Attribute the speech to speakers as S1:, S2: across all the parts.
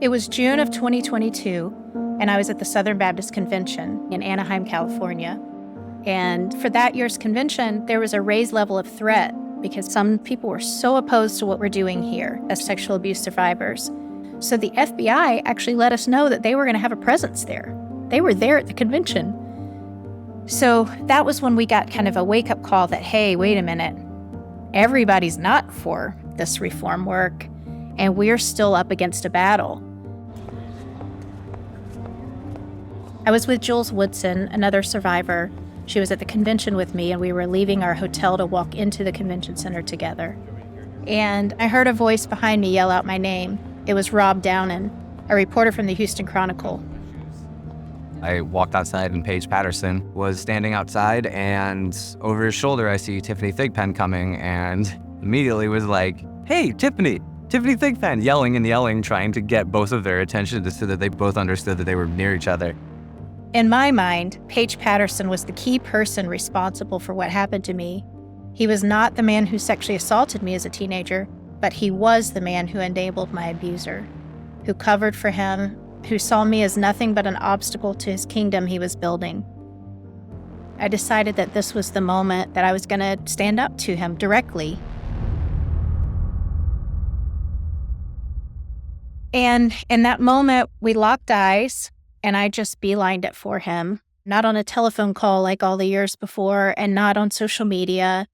S1: It was June of 2022, and I was at the Southern Baptist Convention in Anaheim, California. And for that year's convention, there was a raised level of threat because some people were so opposed to what we're doing here as sexual abuse survivors. So the FBI actually let us know that they were going to have a presence there. They were there at the convention. So that was when we got kind of a wake-up call that, hey, wait a minute, everybody's not for this reform work, and we're still up against a battle. I was with Jules Woodson, another survivor. She was at the convention with me, and we were leaving our hotel to walk into the convention center together. And I heard a voice behind me yell out my name. It was Rob Downen, a reporter from the Houston Chronicle.
S2: I walked outside, and Paige Patterson was standing outside, and over his shoulder, I see Tiffany Thigpen coming, and immediately was like, "Hey, Tiffany Thigpen," yelling, trying to get both of their attention so that they both understood that they were near each other.
S1: In my mind, Paige Patterson was the key person responsible for what happened to me. He was not the man who sexually assaulted me as a teenager, but he was the man who enabled my abuser, who covered for him, who saw me as nothing but an obstacle to his kingdom he was building. I decided that this was the moment that I was going to stand up to him directly. And in that moment, we locked eyes, and I just beelined it for him, not on a telephone call like all the years before, and not on social media,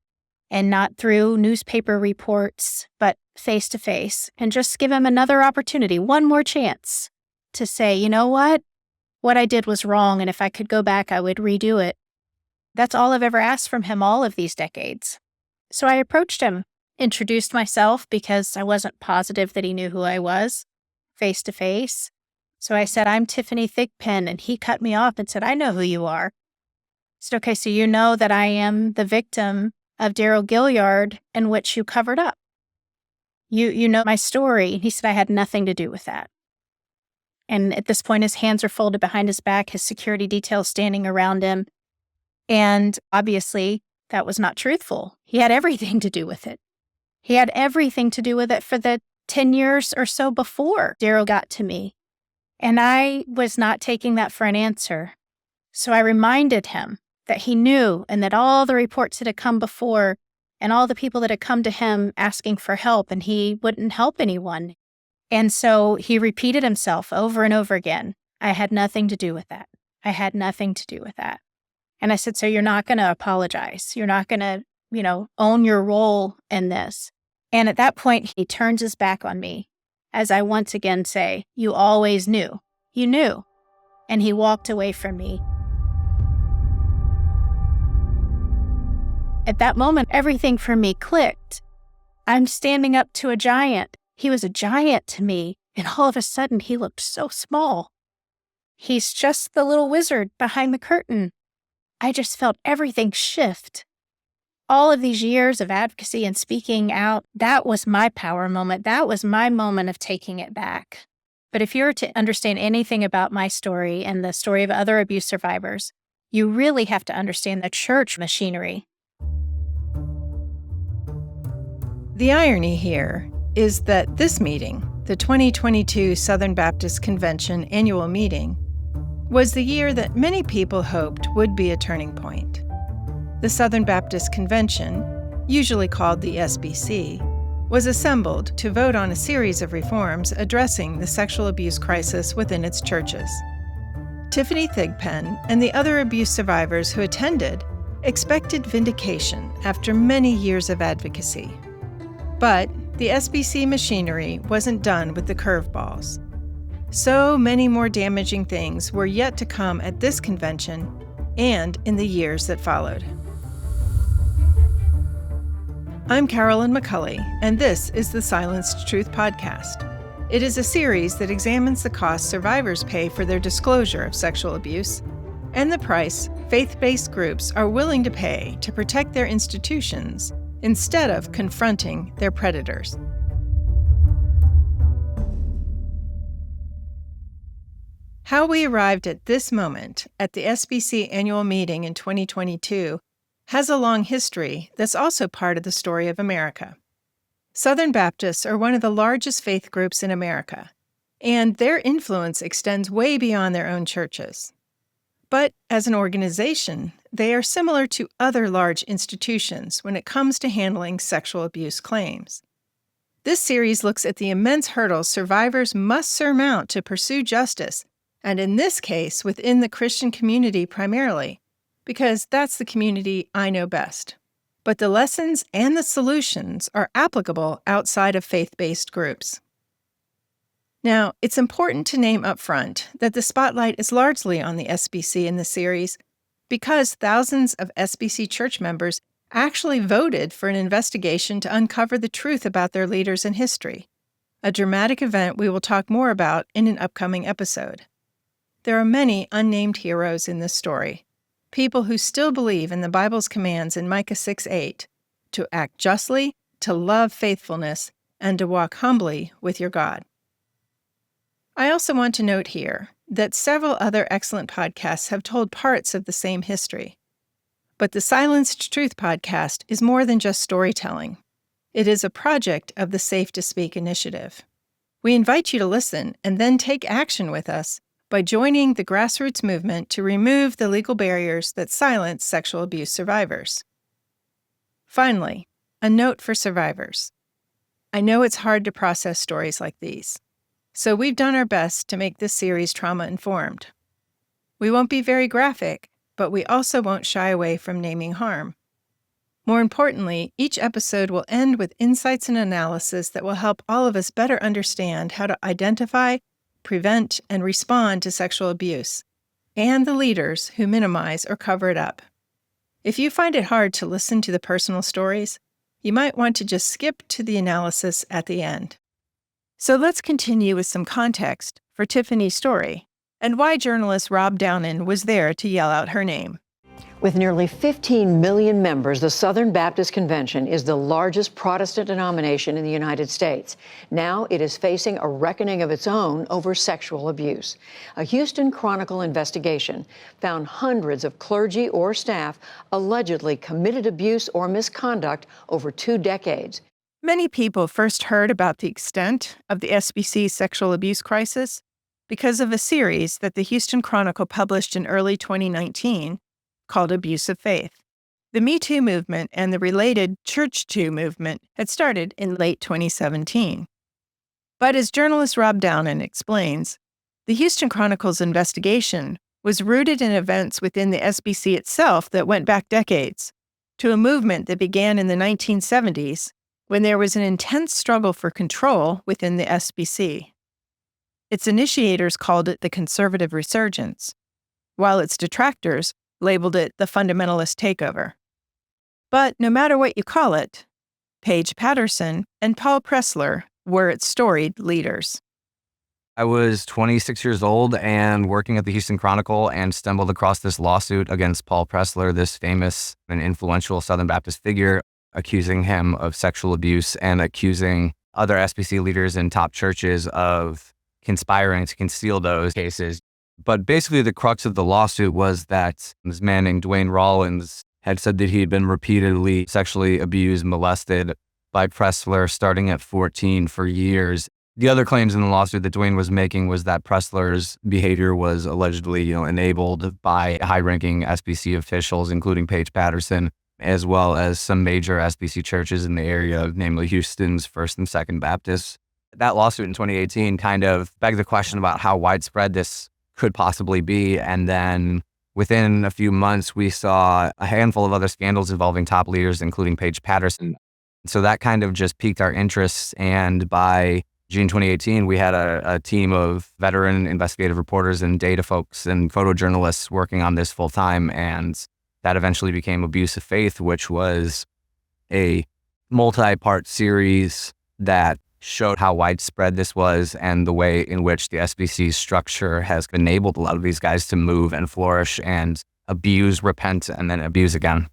S1: and not through newspaper reports, but face to face, and just give him another opportunity, one more chance to say, you know what I did was wrong, and if I could go back, I would redo it. That's all I've ever asked from him all of these decades. So I approached him, introduced myself because I wasn't positive that he knew who I was, face to face. So I said, "I'm Tiffany Thigpen," and he cut me off and said, "I know who you are." I said, "Okay, so you know that I am the victim of Daryl Gilliard in which you covered up. You know my story." He said, "I had nothing to do with that." And at this point, his hands are folded behind his back, his security detail standing around him. And obviously, that was not truthful. He had everything to do with it. He had everything to do with it for the 10 years or so before Daryl got to me. And I was not taking that for an answer. So I reminded him that he knew and that all the reports that had come before and all the people that had come to him asking for help, and he wouldn't help anyone. And so he repeated himself over and over again. I had nothing to do with that. I had nothing to do with that. And I said, so you're not going to apologize. You're not going to, own your role in this. And at that point, he turns his back on me as I once again say, you always knew. You knew. And he walked away from me. At that moment, everything for me clicked. I'm standing up to a giant. He was a giant to me, and all of a sudden, he looked so small. He's just the little wizard behind the curtain. I just felt everything shift. All of these years of advocacy and speaking out, that was my power moment. That was my moment of taking it back. But if you were to understand anything about my story and the story of other abuse survivors, you really have to understand the church machinery.
S3: The irony here is that this meeting, the 2022 Southern Baptist Convention annual meeting, was the year that many people hoped would be a turning point. The Southern Baptist Convention, usually called the SBC, was assembled to vote on a series of reforms addressing the sexual abuse crisis within its churches. Tiffany Thigpen and the other abuse survivors who attended expected vindication after many years of advocacy. But the SBC machinery wasn't done with the curveballs. So many more damaging things were yet to come at this convention and in the years that followed. I'm Carolyn McCulley, and this is the Silenced Truth Podcast. It is a series that examines the costs survivors pay for their disclosure of sexual abuse and the price faith-based groups are willing to pay to protect their institutions instead of confronting their predators. How we arrived at this moment at the SBC annual meeting in 2022 has a long history that's also part of the story of America. Southern Baptists are one of the largest faith groups in America. and their influence extends way beyond their own churches. But as an organization, they are similar to other large institutions when it comes to handling sexual abuse claims. This series looks at the immense hurdles survivors must surmount to pursue justice, and in this case, within the Christian community primarily, because that's the community I know best. But the lessons and the solutions are applicable outside of faith-based groups. Now, it's important to name up front that the spotlight is largely on the SBC in the series because thousands of SBC church members actually voted for an investigation to uncover the truth about their leaders and history, a dramatic event we will talk more about in an upcoming episode. There are many unnamed heroes in this story, people who still believe in the Bible's commands in Micah 6:8 to act justly, to love faithfulness, and to walk humbly with your God. I also want to note here that several other excellent podcasts have told parts of the same history. But the Silenced Truth podcast is more than just storytelling. It is a project of the Safe to Speak initiative. We invite you to listen and then take action with us by joining the grassroots movement to remove the legal barriers that silence sexual abuse survivors. Finally, a note for survivors. I know it's hard to process stories like these, so we've done our best to make this series trauma-informed. We won't be very graphic, but we also won't shy away from naming harm. More importantly, each episode will end with insights and analysis that will help all of us better understand how to identify, prevent, and respond to sexual abuse, and the leaders who minimize or cover it up. If you find it hard to listen to the personal stories, you might want to just skip to the analysis at the end. So let's continue with some context for Tiffany's story and why journalist Rob Downen was there to yell out her name.
S4: With nearly 15 million members, the Southern Baptist Convention is the largest Protestant denomination in the United States. Now it is facing a reckoning of its own over sexual abuse. A Houston Chronicle investigation found hundreds of clergy or staff allegedly committed abuse or misconduct over 2 decades.
S3: Many people first heard about the extent of the SBC's sexual abuse crisis because of a series that the Houston Chronicle published in early 2019 called Abuse of Faith. The Me Too movement and the related Church Too movement had started in late 2017. But as journalist Rob Downen explains, the Houston Chronicle's investigation was rooted in events within the SBC itself that went back decades, to a movement that began in the 1970s when there was an intense struggle for control within the SBC. Its initiators called it the conservative resurgence, while its detractors labeled it the fundamentalist takeover. But no matter what you call it, Paige Patterson and Paul Pressler were its storied leaders.
S2: I was 26 years old and working at the Houston Chronicle and stumbled across this lawsuit against Paul Pressler, this famous and influential Southern Baptist figure, accusing him of sexual abuse and accusing other SBC leaders in top churches of conspiring to conceal those cases. But basically the crux of the lawsuit was that this man named Dwayne Rollins had said that he had been repeatedly sexually abused, molested by Pressler starting at 14 for years. The other claims in the lawsuit that Dwayne was making was that Pressler's behavior was allegedly, enabled by high-ranking SBC officials, including Paige Patterson, as well as some major SBC churches in the area, namely Houston's First and Second Baptist. That lawsuit in 2018 kind of begged the question about how widespread this could possibly be. And then within a few months, we saw a handful of other scandals involving top leaders, including Paige Patterson. So that kind of just piqued our interest. And by June 2018, we had a team of veteran investigative reporters and data folks and photojournalists working on this full time. And that eventually became Abuse of Faith, which was a multi-part series that showed how widespread this was and the way in which the SBC's structure has enabled a lot of these guys to move and flourish and abuse, repent, and then abuse again.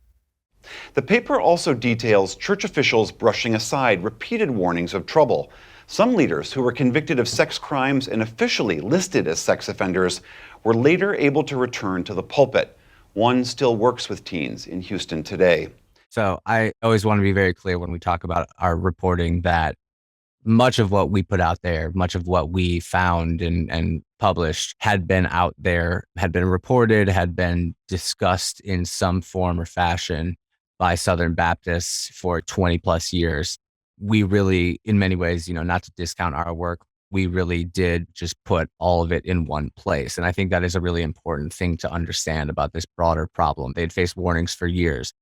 S5: The paper also details church officials brushing aside repeated warnings of trouble. Some leaders who were convicted of sex crimes and officially listed as sex offenders were later able to return to the pulpit. One still works with teens in Houston today.
S2: So I always want to be very clear when we talk about our reporting that much of what we put out there, much of what we found and published had been out there, had been reported, had been discussed in some form or fashion by Southern Baptists for 20 plus years. We really, in many ways, not to discount our work, we really did just put all of it in one place. And I think that is a really important thing to understand about this broader problem. They'd faced warnings for years.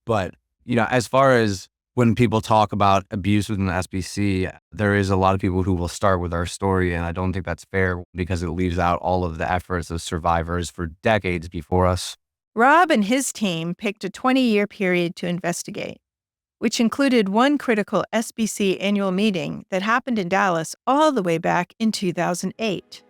S2: But, as far as when people talk about abuse within the SBC, there is a lot of people who will start with our story. And I don't think that's fair because it leaves out all of the efforts of survivors for decades before us.
S3: Rob and his team picked a 20-year period to investigate, which included one critical SBC annual meeting that happened in Dallas all the way back in 2008.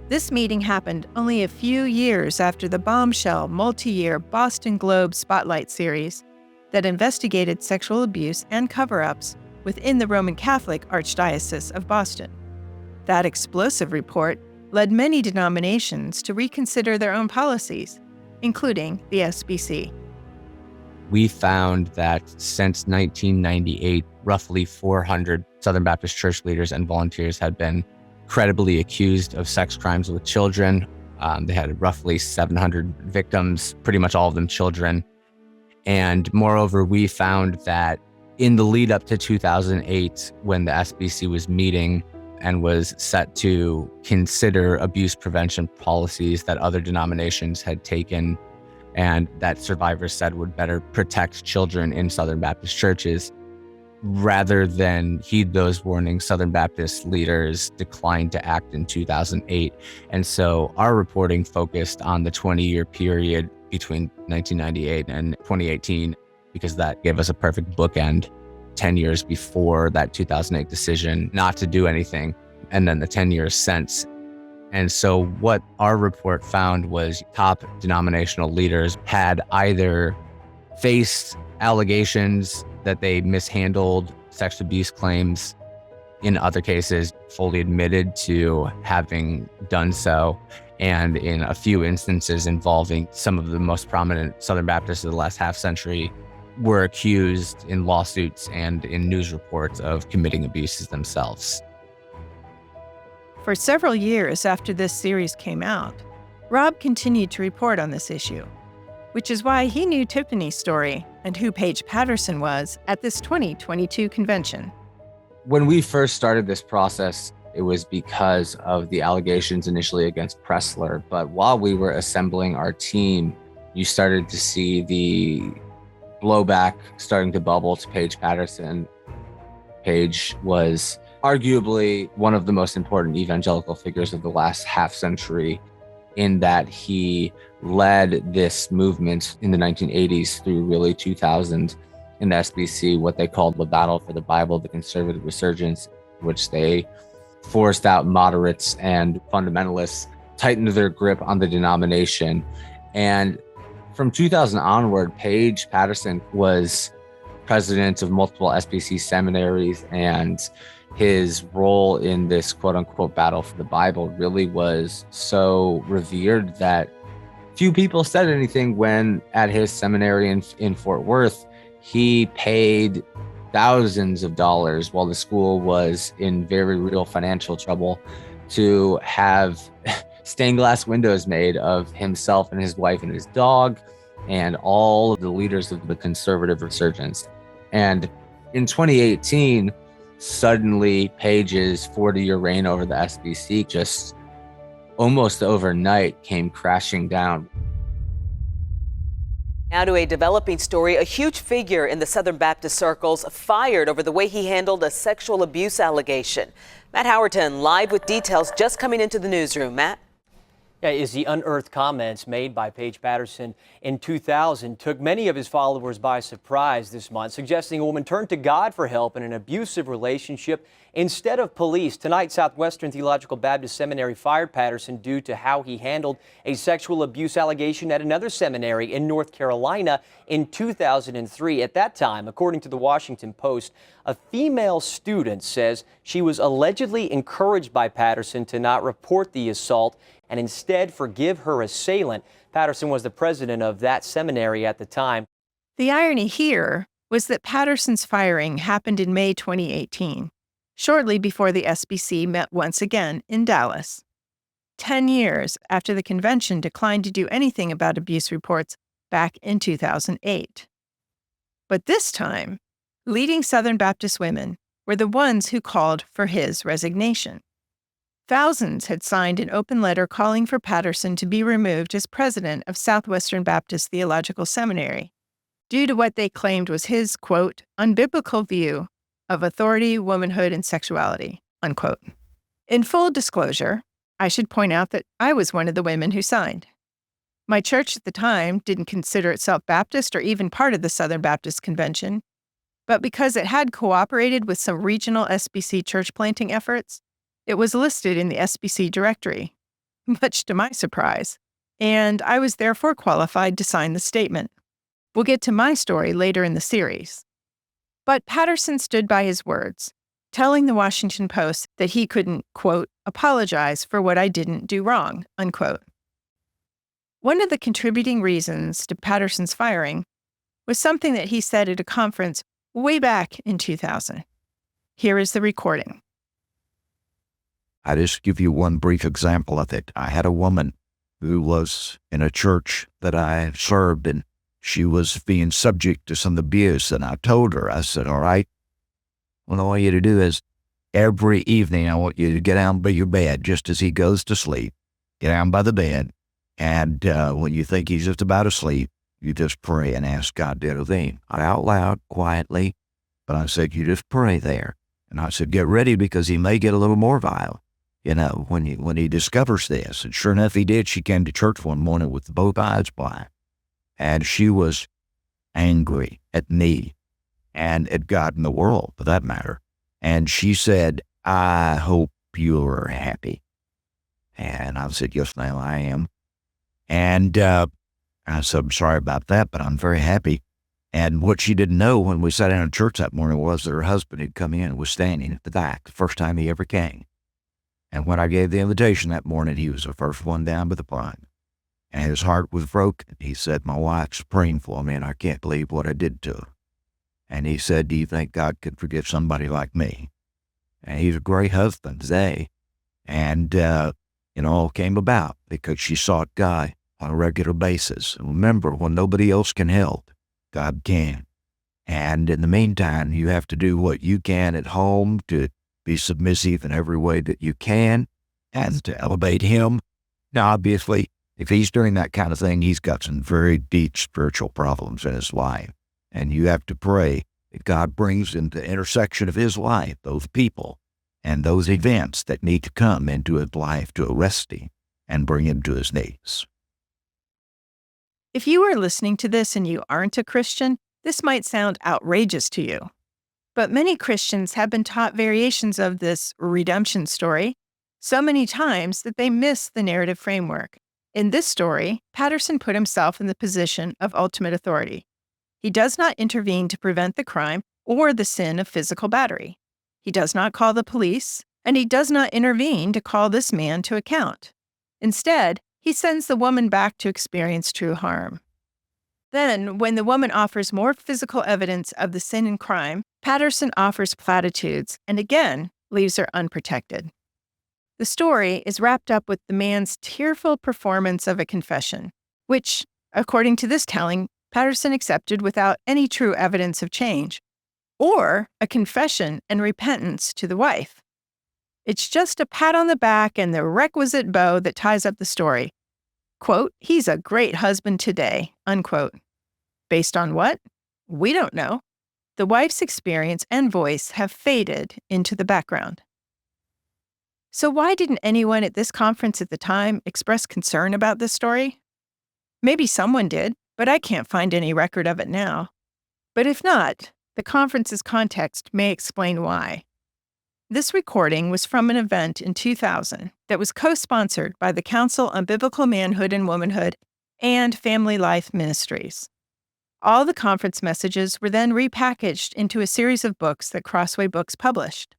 S3: This meeting happened only a few years after the bombshell multi-year Boston Globe Spotlight series that investigated sexual abuse and cover-ups within the Roman Catholic Archdiocese of Boston. That explosive report led many denominations to reconsider their own policies, including the SBC.
S2: We found that since 1998, roughly 400 Southern Baptist church leaders and volunteers had been credibly accused of sex crimes with children. They had roughly 700 victims, pretty much all of them children. And moreover, we found that in the lead up to 2008, when the SBC was meeting and was set to consider abuse prevention policies that other denominations had taken and that survivors said would better protect children in Southern Baptist churches, rather than heed those warnings, Southern Baptist leaders declined to act in 2008. And so our reporting focused on the 20-year period between 1998 and 2018, because that gave us a perfect bookend, 10 years before that 2008 decision not to do anything, and then the 10 years since. And so what our report found was top denominational leaders had either faced allegations that they mishandled sex abuse claims, in other cases fully admitted to having done so, and in a few instances involving some of the most prominent Southern Baptists of the last half century were accused in lawsuits and in news reports of committing abuses themselves.
S3: For several years after this series came out, Rob continued to report on this issue, which is why he knew Tiffany's story and who Paige Patterson was at this 2022 convention.
S2: When we first started this process, it was because of the allegations initially against Pressler. But while we were assembling our team, you started to see the blowback starting to bubble to Paige Patterson. Paige was arguably one of the most important evangelical figures of the last half century, in that he led this movement in the 1980s through really 2000 in the SBC, what they called the Battle for the Bible, the conservative resurgence, which they forced out moderates and fundamentalists, tightened their grip on the denomination. And from 2000 onward, Paige Patterson was president of multiple SBC seminaries, and his role in this quote unquote battle for the Bible really was so revered that few people said anything when at his seminary in Fort Worth, he paid thousands of dollars while the school was in very real financial trouble to have stained glass windows made of himself and his wife and his dog and all of the leaders of the conservative resurgence. And in 2018, suddenly Paige's 40-year reign over the SBC just almost overnight came crashing down.
S6: Now to a developing story. A huge figure in the Southern Baptist circles fired over the way he handled a sexual abuse allegation. Matt Howerton live with details just coming into the newsroom. Matt?
S7: Yeah, is the unearthed comments made by Paige Patterson in 2000 took many of his followers by surprise this month, suggesting a woman turned to God for help in an abusive relationship instead of police. Tonight, Southwestern Theological Baptist Seminary fired Patterson due to how he handled a sexual abuse allegation at another seminary in North Carolina in 2003. At that time, according to the Washington Post, a female student says she was allegedly encouraged by Patterson to not report the assault and instead forgive her assailant. Patterson was the president of that seminary at the time.
S3: The irony here was that Patterson's firing happened in May 2018, shortly before the SBC met once again in Dallas. 10 years after the convention declined to do anything about abuse reports back in 2008. But this time, leading Southern Baptist women were the ones who called for his resignation. Thousands had signed an open letter calling for Patterson to be removed as president of Southwestern Baptist Theological Seminary due to what they claimed was his, quote, unbiblical view of authority, womanhood, and sexuality, unquote. In full disclosure, I should point out that I was one of the women who signed. My church at the time didn't consider itself Baptist or even part of the Southern Baptist Convention, but because it had cooperated with some regional SBC church planting efforts, it was listed in the SBC directory, much to my surprise, and I was therefore qualified to sign the statement. We'll get to my story later in the series. But Patterson stood by his words, telling the Washington Post that he couldn't, quote, apologize for what I didn't do wrong, unquote. One of the contributing reasons to Patterson's firing was something that he said at a conference way back in 2000. Here is the recording.
S8: I just give you one brief example of it. I had a woman who was in a church that I served, and she was being subject to some abuse, and I told her, I said, all right, what I want you to do is every evening I want you to get down by your bed just as he goes to sleep. Get down by the bed, and when you think he's just about asleep, you just pray and ask God to intervene. Not out loud, quietly, but I said, you just pray there. And I said, get ready because he may get a little more violent, when he discovers this. And sure enough, he did. She came to church one morning with both eyes black. And she was angry at me and at God and the world, for that matter. And she said, I hope you're happy. And I said, yes, ma'am, I am. And I said, I'm sorry about that, but I'm very happy. And what she didn't know when we sat down in church that morning was that her husband had come in and was standing at the back, the first time he ever came. And when I gave the invitation that morning, he was the first one down by the pond. And his heart was broken. He said, my wife's praying for me, and I can't believe what I did to her. And he said, do you think God could forgive somebody like me? And he's a great husband today. And, it all came about because she sought God on a regular basis. And remember, when nobody else can help, God can. And in the meantime, you have to do what you can at home to be submissive in every way that you can and to elevate him. Now, obviously, if he's doing that kind of thing, he's got some very deep spiritual problems in his life. And you have to pray that God brings into the intersection of his life those people and those events that need to come into his life to arrest him and bring him to his knees.
S3: If you are listening to this and you aren't a Christian, this might sound outrageous to you. But many Christians have been taught variations of this redemption story so many times that they miss the narrative framework. In this story, Patterson put himself in the position of ultimate authority. He does not intervene to prevent the crime or the sin of physical battery. He does not call the police, and he does not intervene to call this man to account. Instead, he sends the woman back to experience true harm. Then, when the woman offers more physical evidence of the sin and crime, Patterson offers platitudes and again leaves her unprotected. The story is wrapped up with the man's tearful performance of a confession, which, according to this telling, Patterson accepted without any true evidence of change, or a confession and repentance to the wife. It's just a pat on the back and the requisite bow that ties up the story. Quote, he's a great husband today, unquote. Based on what? We don't know. The wife's experience and voice have faded into the background. So why didn't anyone at this conference at the time express concern about this story? Maybe someone did, but I can't find any record of it now. But if not, the conference's context may explain why. This recording was from an event in 2000 that was co-sponsored by the Council on Biblical Manhood and Womanhood and Family Life Ministries. All the conference messages were then repackaged into a series of books that Crossway Books published.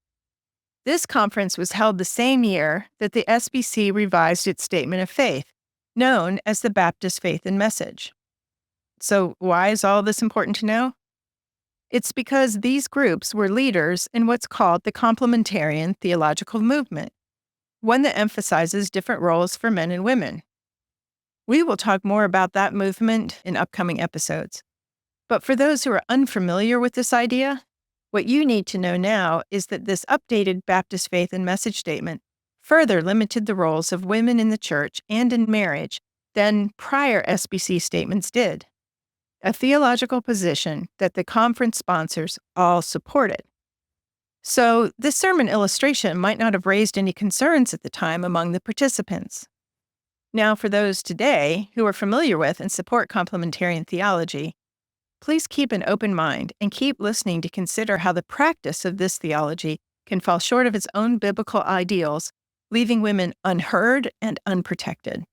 S3: This conference was held the same year that the SBC revised its statement of faith, known as the Baptist Faith and Message. So why is all this important to know? It's because these groups were leaders in what's called the complementarian theological movement, one that emphasizes different roles for men and women. We will talk more about that movement in upcoming episodes. But for those who are unfamiliar with this idea, what you need to know now is that this updated Baptist faith and message statement further limited the roles of women in the church and in marriage than prior SBC statements did, a theological position that the conference sponsors all supported. So this sermon illustration might not have raised any concerns at the time among the participants. Now, for those today who are familiar with and support complementarian theology, please keep an open mind and keep listening to consider how the practice of this theology can fall short of its own biblical ideals, leaving women unheard and unprotected.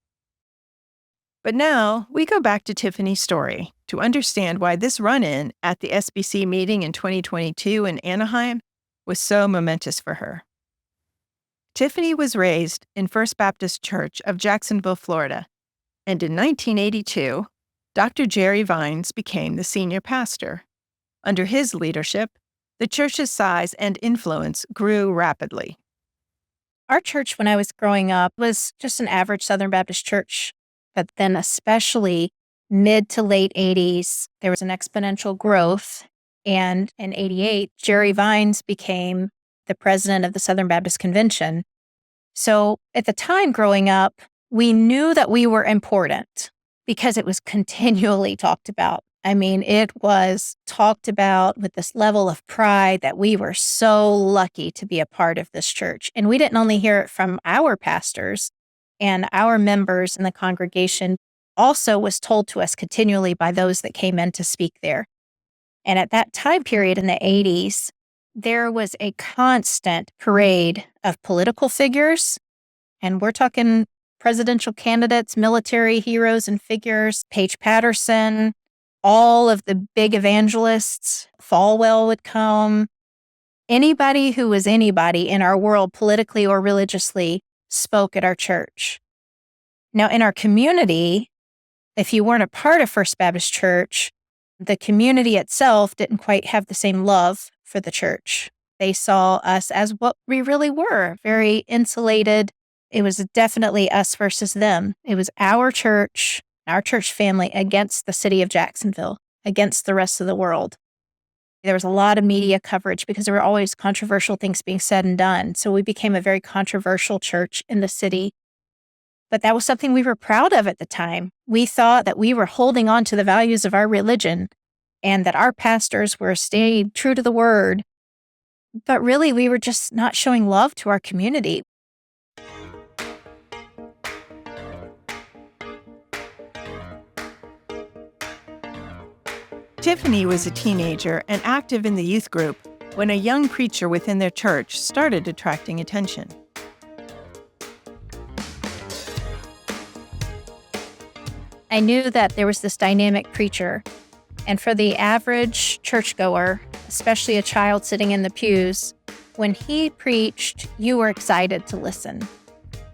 S3: But now, we go back to Tiffany's story to understand why this run-in at the SBC meeting in 2022 in Anaheim was so momentous for her. Tiffany was raised in First Baptist Church of Jacksonville, Florida, and in 1982, Dr. Jerry Vines became the senior pastor. Under his leadership, the church's size and influence grew rapidly.
S1: Our church, when I was growing up, was just an average Southern Baptist church. But then especially mid to late 80s, there was an exponential growth. And in 88, Jerry Vines became the president of the Southern Baptist Convention. So at the time growing up, we knew that we were important because it was continually talked about. I mean, it was talked about with this level of pride that we were so lucky to be a part of this church. And we didn't only hear it from our pastors and our members in the congregation, also was told to us continually by those that came in to speak there. And at that time period in the 80s, there was a constant parade of political figures, and we're talking presidential candidates, military heroes and figures, Paige Patterson, all of the big evangelists, Falwell would come. Anybody who was anybody in our world, politically or religiously, spoke at our church. Now, in our community, if you weren't a part of First Baptist Church, the community itself didn't quite have the same love for the church. They saw us as what we really were, very insulated. It was definitely us versus them. It was our church family against the city of Jacksonville, against the rest of the world. There was a lot of media coverage because there were always controversial things being said and done. So we became a very controversial church in the city. But that was something we were proud of at the time. We thought that we were holding on to the values of our religion and that our pastors were staying true to the word. But really, we were just not showing love to our community.
S3: Tiffany was a teenager and active in the youth group when a young preacher within their church started attracting attention.
S1: I knew that there was this dynamic preacher, and for the average churchgoer, especially a child sitting in the pews, when he preached, you were excited to listen.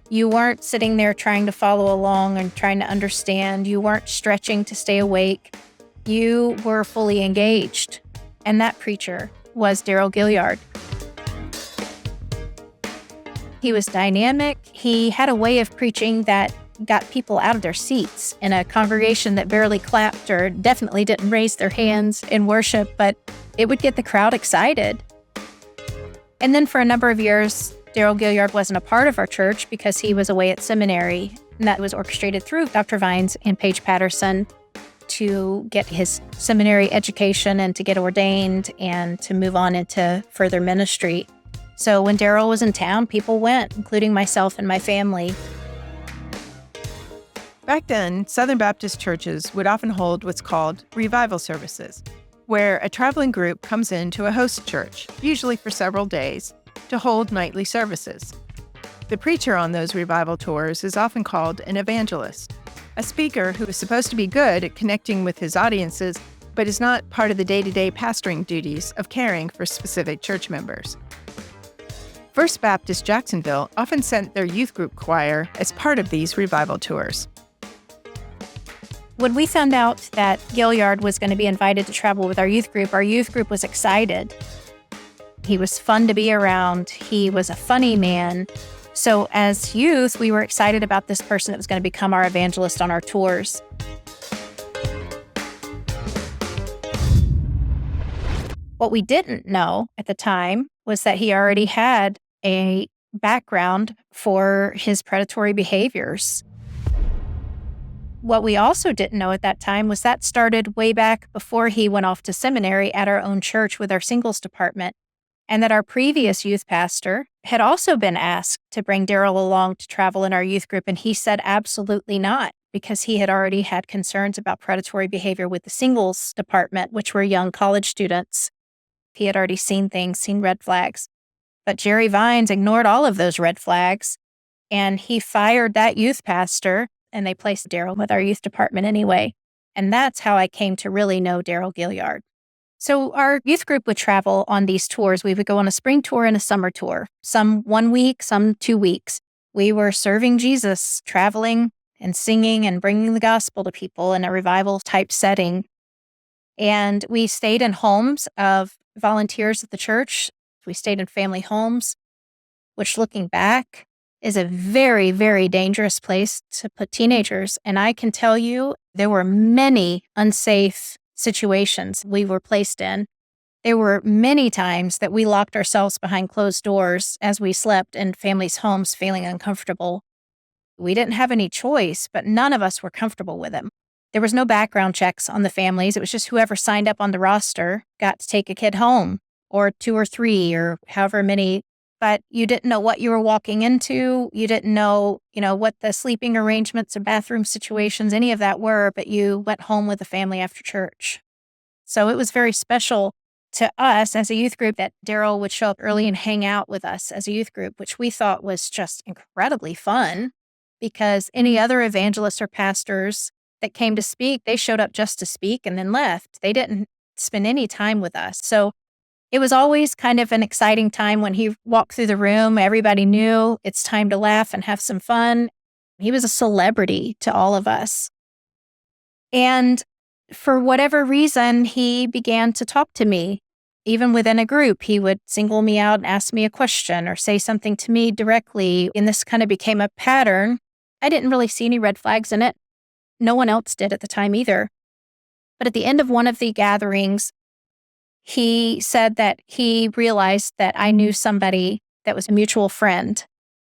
S1: You weren't sitting there trying to follow along and trying to understand. You weren't stretching to stay awake. You were fully engaged. And that preacher was Daryl Gilliard. He was dynamic. He had a way of preaching that got people out of their seats in a congregation that barely clapped or definitely didn't raise their hands in worship, but it would get the crowd excited. And then for a number of years, Daryl Gilliard wasn't a part of our church because he was away at seminary, and that was orchestrated through Dr. Vines and Paige Patterson to get his seminary education and to get ordained and to move on into further ministry. So when Daryl was in town, people went, including myself and my family.
S3: Back then, Southern Baptist churches would often hold what's called revival services, where a traveling group comes into a host church, usually for several days, to hold nightly services. The preacher on those revival tours is often called an evangelist, a speaker who is supposed to be good at connecting with his audiences, but is not part of the day-to-day pastoring duties of caring for specific church members. First Baptist Jacksonville often sent their youth group choir as part of these revival tours.
S1: When we found out that Gilliard was going to be invited to travel with our youth group was excited. He was fun to be around. He was a funny man. So as youth, we were excited about this person that was going to become our evangelist on our tours. What we didn't know at the time was that he already had a background for his predatory behaviors. What we also didn't know at that time was that started way back before he went off to seminary at our own church with our singles department, and that our previous youth pastor had also been asked to bring Daryl along to travel in our youth group, and he said absolutely not, because he had already had concerns about predatory behavior with the singles department, which were young college students. He had already seen things, seen red flags. But Jerry Vines ignored all of those red flags, and he fired that youth pastor, and they placed Daryl with our youth department anyway. And that's how I came to really know Daryl Gilliard. So our youth group would travel on these tours. We would go on a spring tour and a summer tour, some 1 week, some 2 weeks. We were serving Jesus, traveling and singing and bringing the gospel to people in a revival type setting. And we stayed in homes of volunteers at the church. We stayed in family homes, which looking back is a very, very dangerous place to put teenagers. And I can tell you, there were many unsafe situations we were placed in. There were many times that we locked ourselves behind closed doors as we slept in families' homes feeling uncomfortable. We didn't have any choice, but none of us were comfortable with it. There was no background checks on the families. It was just whoever signed up on the roster got to take a kid home, or 2 or 3 or however many. But you didn't know what you were walking into. You didn't know, what the sleeping arrangements or bathroom situations, any of that were, but you went home with the family after church. So it was very special to us as a youth group that Daryl would show up early and hang out with us as a youth group, which we thought was just incredibly fun, because any other evangelists or pastors that came to speak, they showed up just to speak and then left. They didn't spend any time with us. So it was always kind of an exciting time when he walked through the room. Everybody knew it's time to laugh and have some fun. He was a celebrity to all of us. And for whatever reason, he began to talk to me. Even within a group, he would single me out and ask me a question or say something to me directly. And this kind of became a pattern. I didn't really see any red flags in it. No one else did at the time either. But at the end of one of the gatherings, he said that he realized that I knew somebody that was a mutual friend,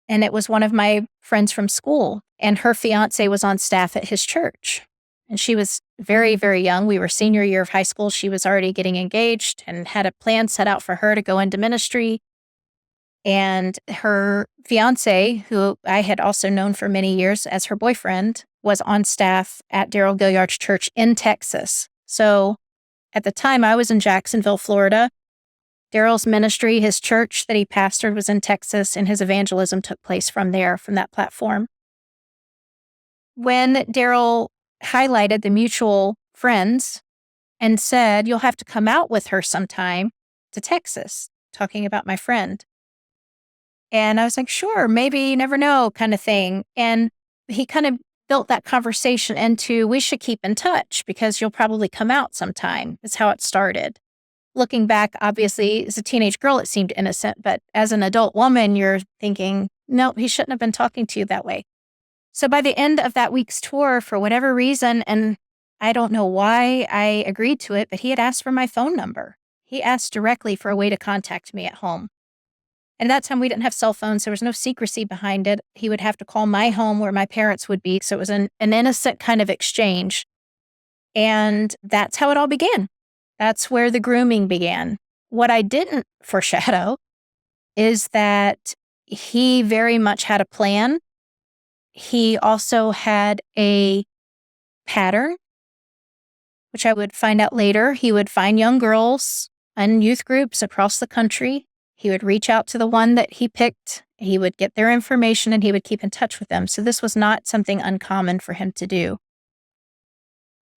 S1: and it was one of my friends from school, and her fiance was on staff at his church. And she was very, very young. We were senior year of high school. She was already getting engaged and had a plan set out for her to go into ministry. And her fiance, who I had also known for many years as her boyfriend, was on staff at Daryl Gilliard's church in Texas. So at the time, I was in Jacksonville, Florida. Daryl's ministry, his church that he pastored, was in Texas, and his evangelism took place from there, from that platform. When Daryl highlighted the mutual friends and said, "You'll have to come out with her sometime to Texas," talking about my friend. And I was like, sure, maybe, you never know, kind of thing. And he kind of built that conversation into, we should keep in touch because you'll probably come out sometime. That's how it started. Looking back, obviously, as a teenage girl, it seemed innocent. But as an adult woman, you're thinking, no, he shouldn't have been talking to you that way. So by the end of that week's tour, for whatever reason, and I don't know why I agreed to it, but he had asked for my phone number. He asked directly for a way to contact me at home. And at that time, we didn't have cell phones. There was no secrecy behind it. He would have to call my home where my parents would be. So it was an innocent kind of exchange. And that's how it all began. That's where the grooming began. What I didn't foreshadow is that he very much had a plan. He also had a pattern, which I would find out later. He would find young girls in youth groups across the country. He would reach out to the one that he picked. He would get their information and he would keep in touch with them. So this was not something uncommon for him to do.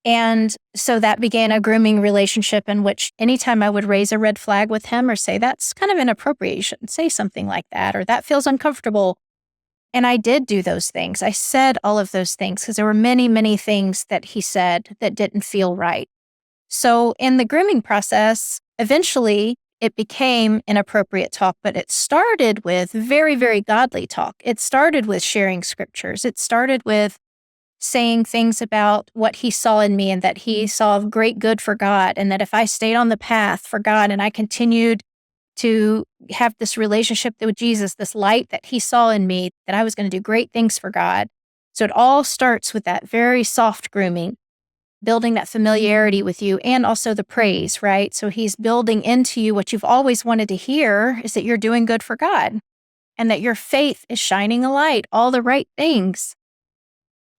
S1: And so that began a grooming relationship in which anytime I would raise a red flag with him or say, that's kind of inappropriate, you shouldn't say something like that, or that feels uncomfortable, And I did do those things. I said all of those things because there were many, many things that he said that didn't feel right. So in the grooming process, eventually it became inappropriate talk, but it started with very, very godly talk. It started with sharing scriptures. It started with saying things about what he saw in me and that he saw great good for God, and that if I stayed on the path for God and I continued to have this relationship with Jesus, this light that he saw in me, that I was going to do great things for God. So it all starts with that very soft grooming, building that familiarity with you, and also the praise, right? So he's building into you what you've always wanted to hear, is that you're doing good for God and that your faith is shining a light, all the right things.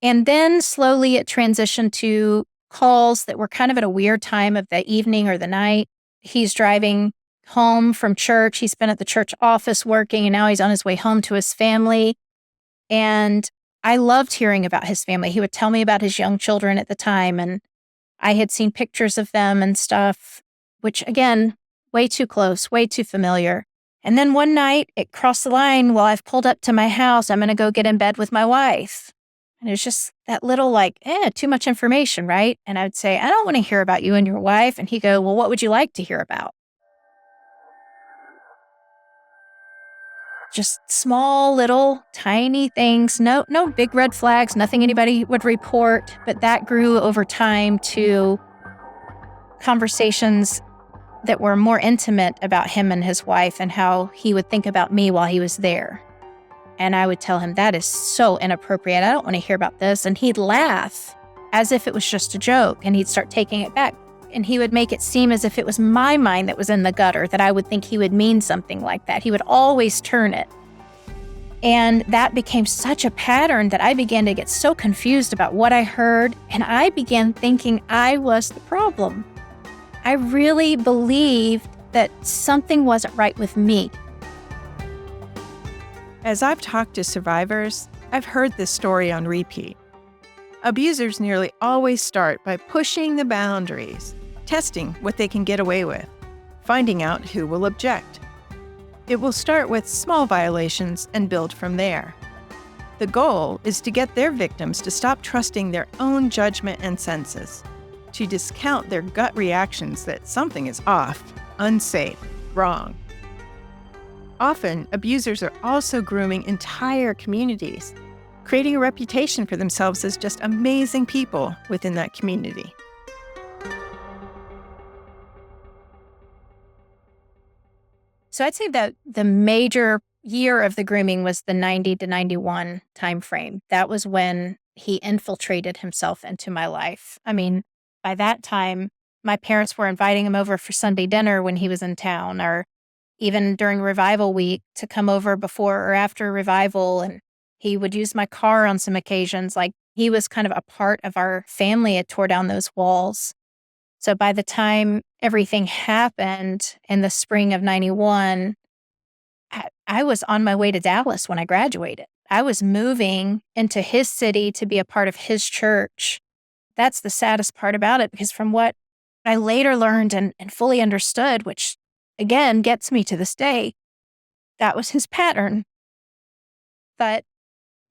S1: And then slowly it transitioned to calls that were kind of at a weird time of the evening or the night. He's driving home from church. He's been at the church office working, and now he's on his way home to his family. And I loved hearing about his family. He would tell me about his young children at the time, and I had seen pictures of them and stuff, which again, way too close, way too familiar. And then one night it crossed the line. Well, I've pulled up to my house. I'm going to go get in bed with my wife. And it was just that little too much information, right? And I would say, I don't want to hear about you and your wife. And he'd go, well, what would you like to hear about? Just small, little, tiny things. No big red flags, nothing anybody would report. But that grew over time to conversations that were more intimate about him and his wife and how he would think about me while he was there. And I would tell him, that is so inappropriate. I don't want to hear about this. And he'd laugh as if it was just a joke, and he'd start taking it back. And he would make it seem as if it was my mind that was in the gutter, that I would think he would mean something like that. He would always turn it. And that became such a pattern that I began to get so confused about what I heard. And I began thinking I was the problem. I really believed that something wasn't right with me.
S3: As I've talked to survivors, I've heard this story on repeat. Abusers nearly always start by pushing the boundaries, testing what they can get away with, finding out who will object. It will start with small violations and build from there. The goal is to get their victims to stop trusting their own judgment and senses, to discount their gut reactions that something is off, unsafe, wrong. Often, abusers are also grooming entire communities, creating a reputation for themselves as just amazing people within that community.
S1: So I'd say that the major year of the grooming was the 90 to 91 timeframe. That was when he infiltrated himself into my life. I mean, by that time, my parents were inviting him over for Sunday dinner when he was in town, or even during revival week to come over before or after revival. And he would use my car on some occasions. Like, he was kind of a part of our family. It tore down those walls. So by the time everything happened in the spring of 91, I was on my way to Dallas when I graduated. I was moving into his city to be a part of his church. That's the saddest part about it, because from what I later learned and fully understood, which again gets me to this day, that was his pattern. But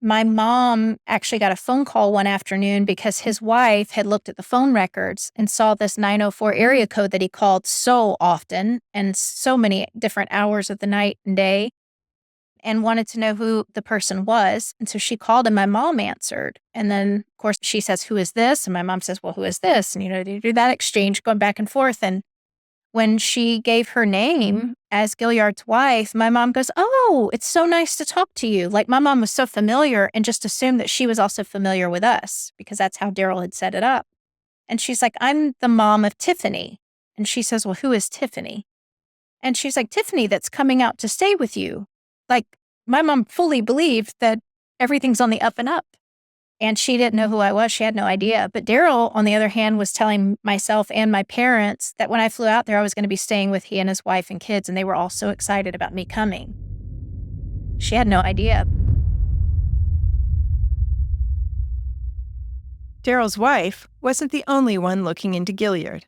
S1: my mom actually got a phone call one afternoon because his wife had looked at the phone records and saw this 904 area code that he called so often and so many different hours of the night and day, and wanted to know who the person was. And so she called and my mom answered. And then, of course, she says, "Who is this?" And my mom says, "Well, who is this?" And, they do that exchange going back and forth. And when she gave her name as Gilliard's wife, my mom goes, "Oh, it's so nice to talk to you." Like, my mom was so familiar and just assumed that she was also familiar with us because that's how Daryl had set it up. And she's like, "I'm the mom of Tiffany." And she says, "Well, who is Tiffany?" And she's like, "Tiffany that's coming out to stay with you." Like, my mom fully believed that everything's on the up and up. And she didn't know who I was. She had no idea. But Daryl, on the other hand, was telling myself and my parents that when I flew out there, I was going to be staying with he and his wife and kids. And they were all so excited about me coming. She had no idea.
S3: Daryl's wife wasn't the only one looking into Gilliard.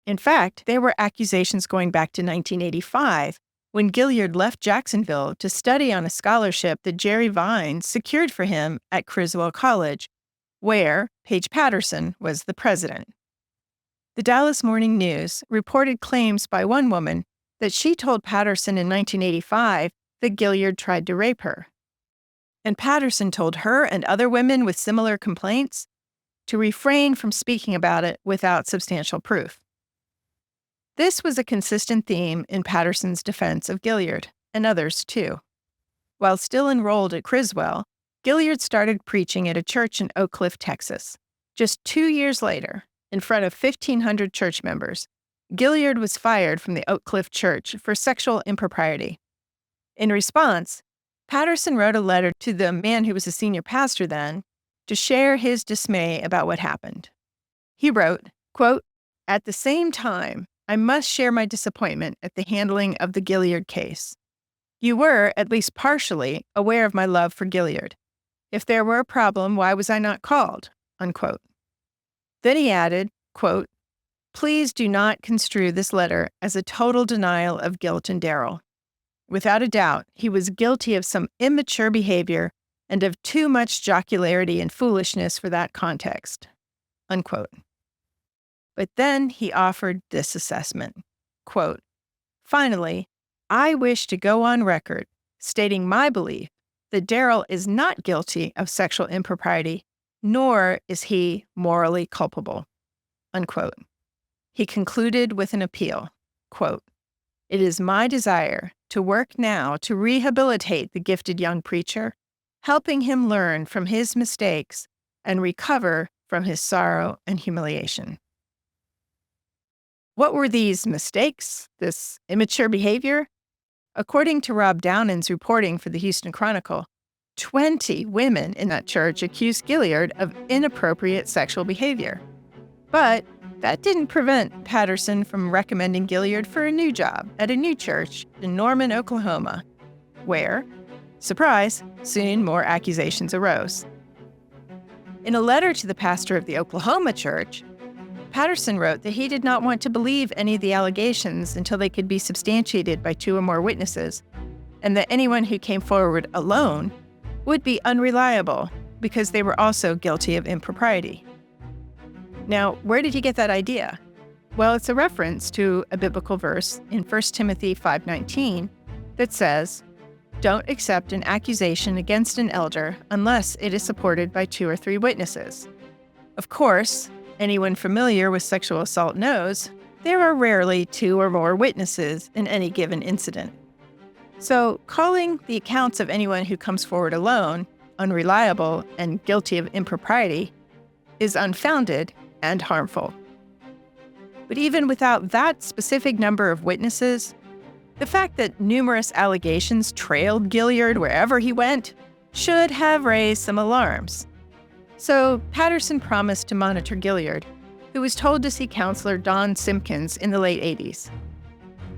S3: In fact, there were accusations going back to 1985 when Gilliard left Jacksonville to study on a scholarship that Jerry Vines secured for him at Criswell College, where Paige Patterson was the president. The Dallas Morning News reported claims by one woman that she told Patterson in 1985 that Gilliard tried to rape her. And Patterson told her and other women with similar complaints to refrain from speaking about it without substantial proof. This was a consistent theme in Patterson's defense of Gilliard, and others too. While still enrolled at Criswell, Gilliard started preaching at a church in Oak Cliff, Texas. Just 2 years later, in front of 1,500 church members, Gilliard was fired from the Oak Cliff Church for sexual impropriety. In response, Patterson wrote a letter to the man who was a senior pastor then to share his dismay about what happened. He wrote, quote, "At the same time, I must share my disappointment at the handling of the Gilliard case. You were, at least partially, aware of my love for Gilliard. If there were a problem, why was I not called?" Unquote. Then he added, quote, "Please do not construe this letter as a total denial of guilt in Darrell. Without a doubt, he was guilty of some immature behavior and of too much jocularity and foolishness for that context." Unquote. But then he offered this assessment, quote, "Finally, I wish to go on record stating my belief that Darrell is not guilty of sexual impropriety, nor is he morally culpable." Unquote. He concluded with an appeal, quote, "It is my desire to work now to rehabilitate the gifted young preacher, helping him learn from his mistakes and recover from his sorrow and humiliation." What were these mistakes, this immature behavior? According to Rob Downen's reporting for the Houston Chronicle, 20 women in that church accused Gilliard of inappropriate sexual behavior. But that didn't prevent Patterson from recommending Gilliard for a new job at a new church in Norman, Oklahoma, where, surprise, soon more accusations arose. In a letter to the pastor of the Oklahoma church, Patterson wrote that he did not want to believe any of the allegations until they could be substantiated by 2 or more witnesses, and that anyone who came forward alone would be unreliable because they were also guilty of impropriety. Now, where did he get that idea? Well, it's a reference to a biblical verse in 1 Timothy 5:19 that says, "Don't accept an accusation against an elder unless it is supported by 2 or 3 witnesses." Of course, anyone familiar with sexual assault knows there are rarely 2 or more witnesses in any given incident. So, calling the accounts of anyone who comes forward alone unreliable and guilty of impropriety is unfounded and harmful. But even without that specific number of witnesses, the fact that numerous allegations trailed Gilliard wherever he went should have raised some alarms. So Patterson promised to monitor Gilliard, who was told to see counselor Don Simpkins in the late 80s.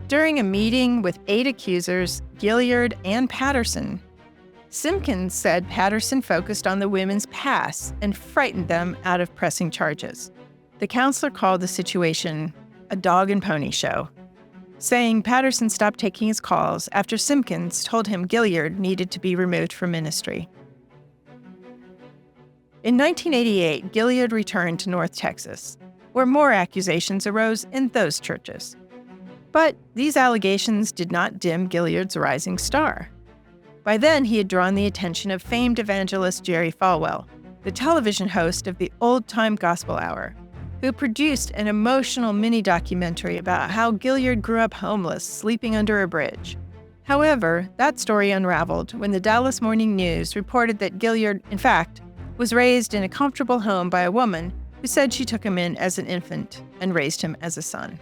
S3: During a meeting with 8 accusers, Gilliard and Patterson, Simpkins said Patterson focused on the women's past and frightened them out of pressing charges. The counselor called the situation a dog and pony show, saying Patterson stopped taking his calls after Simpkins told him Gilliard needed to be removed from ministry. In 1988, Gilliard returned to North Texas, where more accusations arose in those churches. But these allegations did not dim Gilliard's rising star. By then, he had drawn the attention of famed evangelist Jerry Falwell, the television host of the Old Time Gospel Hour, who produced an emotional mini-documentary about how Gilliard grew up homeless, sleeping under a bridge. However, that story unraveled when the Dallas Morning News reported that Gilliard, in fact, was raised in a comfortable home by a woman who said she took him in as an infant and raised him as a son.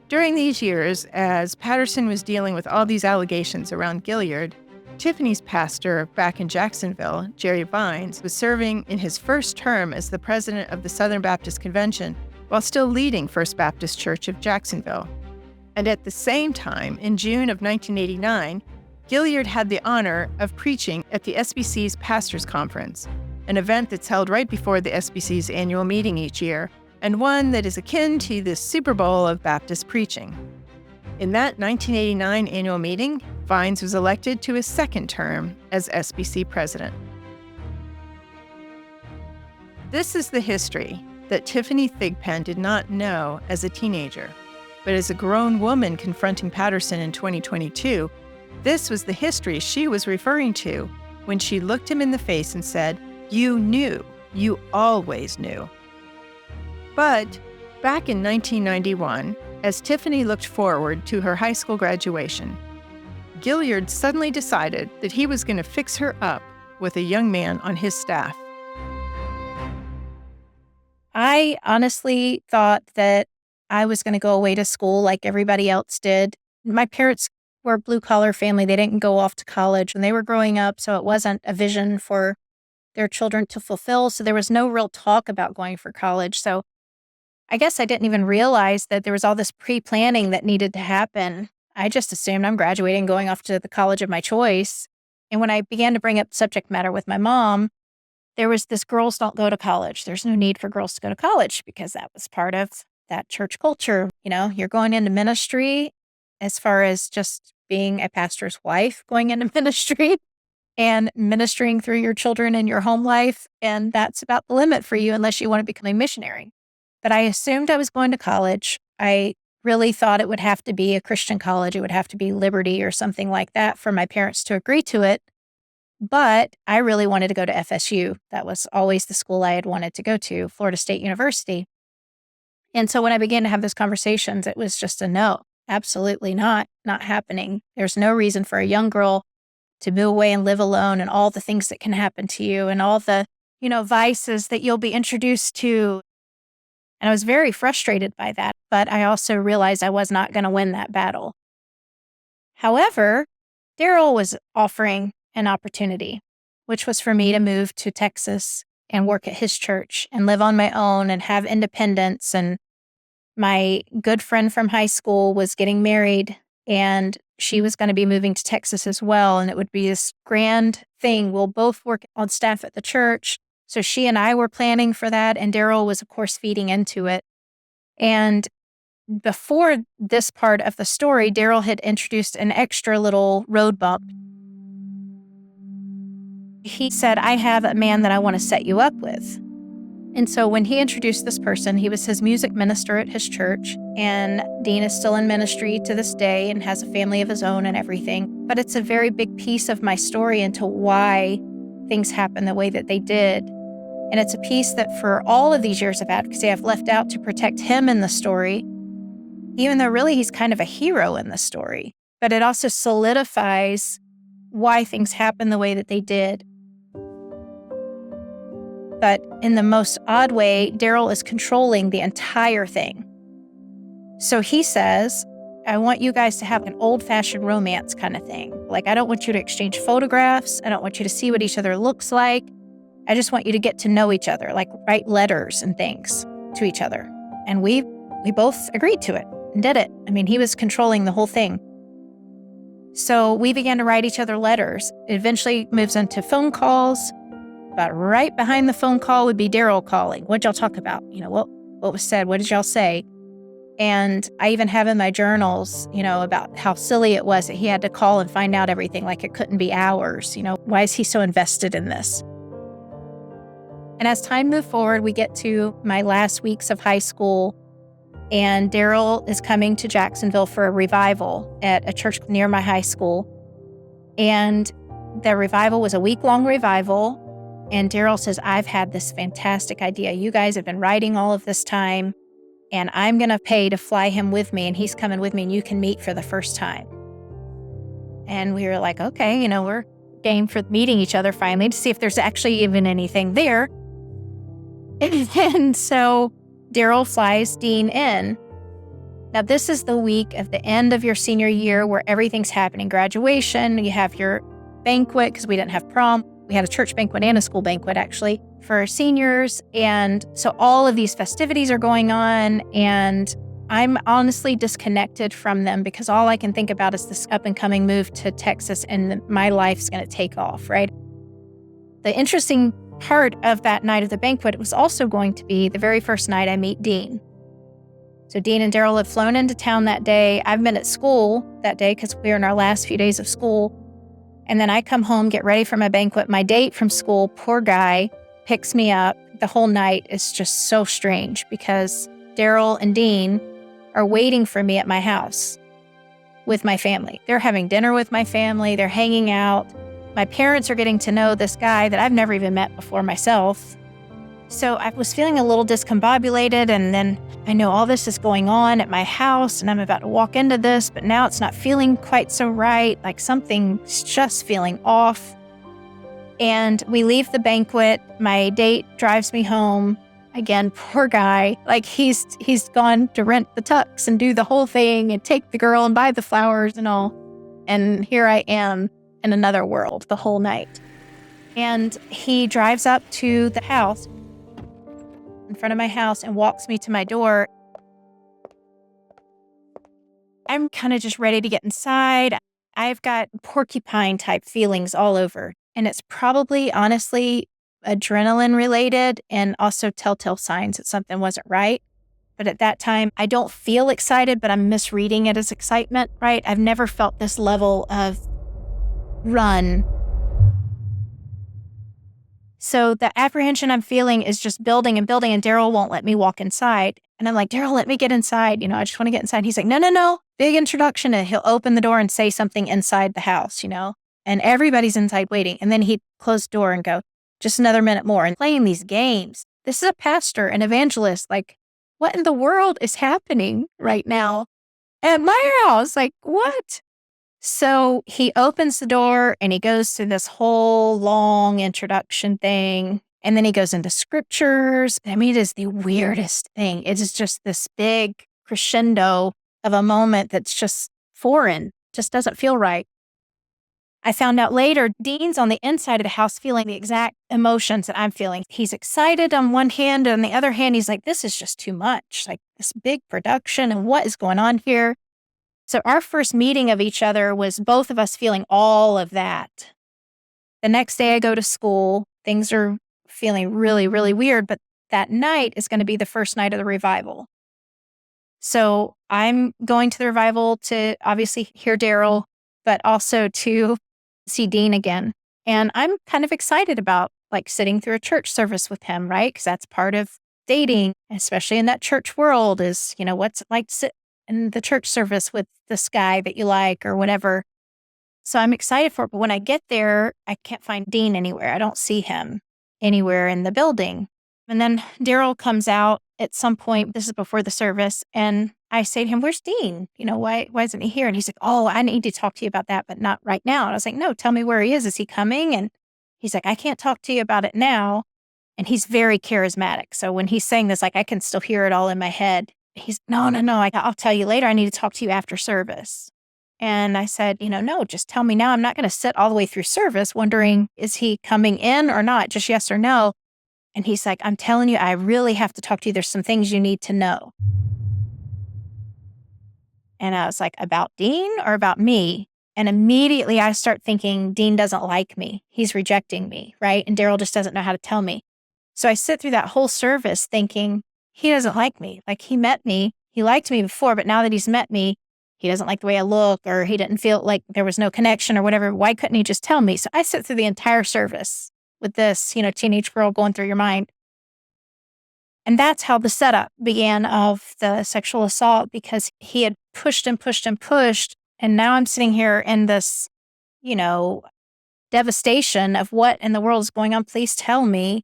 S3: During these years, as Patterson was dealing with all these allegations around Gilliard, Tiffany's pastor back in Jacksonville, Jerry Vines, was serving in his first term as the president of the Southern Baptist Convention while still leading First Baptist Church of Jacksonville. And at the same time, in June of 1989, Gilliard had the honor of preaching at the SBC's Pastors Conference, an event that's held right before the SBC's annual meeting each year, and one that is akin to the Super Bowl of Baptist preaching. In that 1989 annual meeting, Vines was elected to his second term as SBC president. This is the history that Tiffany Thigpen did not know as a teenager. But as a grown woman confronting Patterson in 2022, this was the history she was referring to when she looked him in the face and said, "You knew. You always knew." But back in 1991, as Tiffany looked forward to her high school graduation, Gilliard suddenly decided that he was going to fix her up with a young man on his staff.
S1: I honestly thought that I was going to go away to school like everybody else did. My parents were a blue-collar family. They didn't go off to college when they were growing up, so it wasn't a vision for their children to fulfill. So there was no real talk about going for college. So I guess I didn't even realize that there was all this pre-planning that needed to happen. I just assumed I'm graduating, going off to the college of my choice. And when I began to bring up subject matter with my mom, there was this girls don't go to college. There's no need for girls to go to college because that was part of that church culture. You know, you're going into ministry as far as just being a pastor's wife, going into ministry and ministering through your children and your home life. And that's about the limit for you unless you want to become a missionary. But I assumed I was going to college. I really thought it would have to be a Christian college. It would have to be Liberty or something like that for my parents to agree to it. But I really wanted to go to FSU. That was always the school I had wanted to go to, Florida State University. And so when I began to have those conversations, it was just a no, absolutely not happening. There's no reason for a young girl to move away and live alone and all the things that can happen to you and all the, vices that you'll be introduced to. And I was very frustrated by that, but I also realized I was not going to win that battle. However, Daryl was offering an opportunity, which was for me to move to Texas and work at his church and live on my own and have independence. And my good friend from high school was getting married and she was going to be moving to Texas as well. And it would be this grand thing. We'll both work on staff at the church. So she and I were planning for that. And Daryl was, of course, feeding into it. And before this part of the story, Daryl had introduced an extra little road bump. He said, "I have a man that I want to set you up with." And so when he introduced this person, he was his music minister at his church. And Dean is still in ministry to this day and has a family of his own and everything. But it's a very big piece of my story into why things happened the way that they did. And it's a piece that for all of these years of advocacy, I've left out to protect him in the story, even though really he's kind of a hero in the story. But it also solidifies why things happened the way that they did. But in the most odd way, Daryl is controlling the entire thing. So he says, "I want you guys to have an old-fashioned romance kind of thing. Like, I don't want you to exchange photographs. I don't want you to see what each other looks like. I just want you to get to know each other, like write letters and things to each other." And we both agreed to it and did it. I mean, he was controlling the whole thing. So we began to write each other letters. It eventually moves into phone calls. But right behind the phone call would be Daryl calling. What'd y'all talk about? What was said? What did y'all say? And I even have in my journals, about how silly it was that he had to call and find out everything, like it couldn't be hours. Why is he so invested in this? And as time moved forward, we get to my last weeks of high school, and Daryl is coming to Jacksonville for a revival at a church near my high school. And the revival was a week-long revival. And Daryl says, "I've had this fantastic idea. You guys have been writing all of this time, and I'm going to pay to fly him with me, and he's coming with me, and you can meet for the first time." And we were like, okay, we're game for meeting each other finally to see if there's actually even anything there. And so Daryl flies Dean in. Now, this is the week of the end of your senior year where everything's happening. Graduation, you have your banquet, because we didn't have prom. We had a church banquet and a school banquet, actually, for our seniors. And so all of these festivities are going on, and I'm honestly disconnected from them because all I can think about is this up-and-coming move to Texas, and my life's going to take off, right? The interesting part of that night of the banquet was also going to be the very first night I meet Dean. So Dean and Daryl had flown into town that day. I've been at school that day because we were in our last few days of school. And then I come home, get ready for my banquet. My date from school, poor guy, picks me up. The whole night is just so strange because Daryl and Dean are waiting for me at my house with my family. They're having dinner with my family. They're hanging out. My parents are getting to know this guy that I've never even met before myself. So I was feeling a little discombobulated, and then I know all this is going on at my house, and I'm about to walk into this, but now it's not feeling quite so right, like something's just feeling off. And we leave the banquet. My date drives me home. Again, poor guy. Like he's gone to rent the tux and do the whole thing and take the girl and buy the flowers and all. And here I am in another world the whole night. And he drives up to the house in front of my house and walks me to my door. I'm kind of just ready to get inside. I've got porcupine type feelings all over. And it's probably, honestly, adrenaline related and also telltale signs that something wasn't right. But at that time, I don't feel excited, but I'm misreading it as excitement, right? I've never felt this level of run. So the apprehension I'm feeling is just building and building, and Daryl won't let me walk inside. And I'm like, Daryl, let me get inside. I just want to get inside. He's like, no. Big introduction. And he'll open the door and say something inside the house, and everybody's inside waiting. And then he'd close the door and go, just another minute more, and playing these games. This is a pastor, an evangelist. Like, what in the world is happening right now at my house? Like, what? So he opens the door and he goes through this whole long introduction thing. And then he goes into scriptures. I mean, it is the weirdest thing. It is just this big crescendo of a moment that's just foreign, just doesn't feel right. I found out later, Dean's on the inside of the house feeling the exact emotions that I'm feeling. He's excited on one hand, and on the other hand, he's like, this is just too much. Like this big production and what is going on here? So our first meeting of each other was both of us feeling all of that. The next day I go to school. Things are feeling really, really weird, but that night is going to be the first night of the revival. So I'm going to the revival to obviously hear Daryl, but also to see Dean again. And I'm kind of excited about like sitting through a church service with him, right? Because that's part of dating, especially in that church world, is, what's it like to sit in the church service with this guy that you like or whatever. So I'm excited for it. But when I get there, I can't find Dean anywhere. I don't see him anywhere in the building. And then Daryl comes out at some point. This is before the service. And I say to him, where's Dean? Why isn't he here? And he's like, oh, I need to talk to you about that, but not right now. And I was like, no, tell me where he is. Is he coming? And he's like, I can't talk to you about it now. And he's very charismatic. So when he's saying this, like I can still hear it all in my head. He's, no, I'll tell you later. I need to talk to you after service. And I said, no, just tell me now. I'm not going to sit all the way through service wondering, is he coming in or not? Just yes or no. And he's like, I'm telling you, I really have to talk to you. There's some things you need to know. And I was like, about Dean or about me? And immediately I start thinking, Dean doesn't like me. He's rejecting me, right? And Daryl just doesn't know how to tell me. So I sit through that whole service thinking, he doesn't like me. Like he met me. He liked me before, but now that he's met me, he doesn't like the way I look, or he didn't feel like there was no connection or whatever. Why couldn't he just tell me? So I sit through the entire service with this, teenage girl going through your mind. And that's how the setup began of the sexual assault, because he had pushed and pushed and pushed. And now I'm sitting here in this, devastation of what in the world is going on. Please tell me.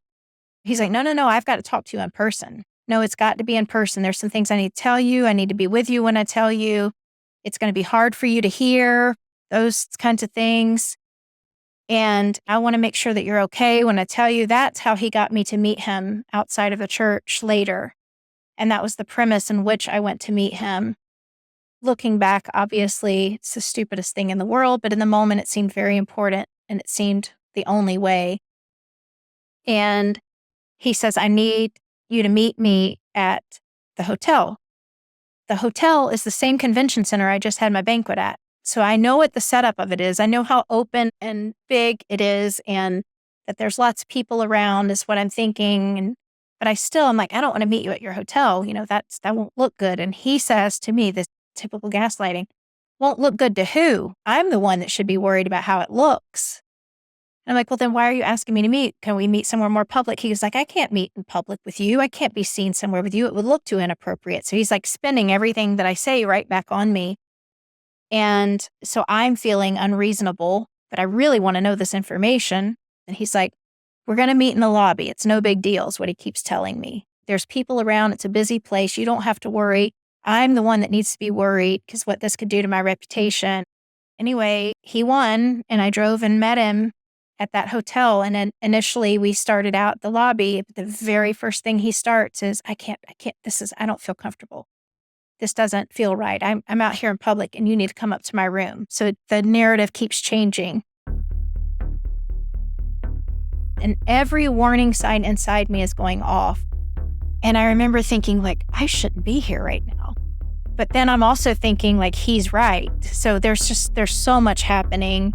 S1: He's like, no, I've got to talk to you in person. No, it's got to be in person. There's some things I need to tell you. I need to be with you when I tell you. It's going to be hard for you to hear, those kinds of things. And I want to make sure that you're okay when I tell you. That's how he got me to meet him outside of the church later. And that was the premise in which I went to meet him. Looking back, obviously, it's the stupidest thing in the world, but in the moment, it seemed very important and it seemed the only way. And he says, I need you to meet me at the hotel. The hotel is the same convention center I just had my banquet at. So I know what the setup of it is. I know how open and big it is, and that there's lots of people around is what I'm thinking. And But I'm like, I don't want to meet you at your hotel. That won't look good. And he says to me, this typical gaslighting, won't look good to who? I'm the one that should be worried about how it looks. And I'm like, well, then why are you asking me to meet? Can we meet somewhere more public? He was like, I can't meet in public with you. I can't be seen somewhere with you. It would look too inappropriate. So he's like spinning everything that I say right back on me. And so I'm feeling unreasonable, but I really want to know this information. And he's like, we're going to meet in the lobby. It's no big deal, is what he keeps telling me. There's people around. It's a busy place. You don't have to worry. I'm the one that needs to be worried because what this could do to my reputation. Anyway, he won, and I drove and met him at that hotel. And then initially we started out at the lobby. But the very first thing he starts is, I don't feel comfortable. This doesn't feel right. I'm out here in public and you need to come up to my room. So the narrative keeps changing. And every warning sign inside me is going off. And I remember thinking, like, I shouldn't be here right now. But then I'm also thinking, like, he's right. So there's so much happening.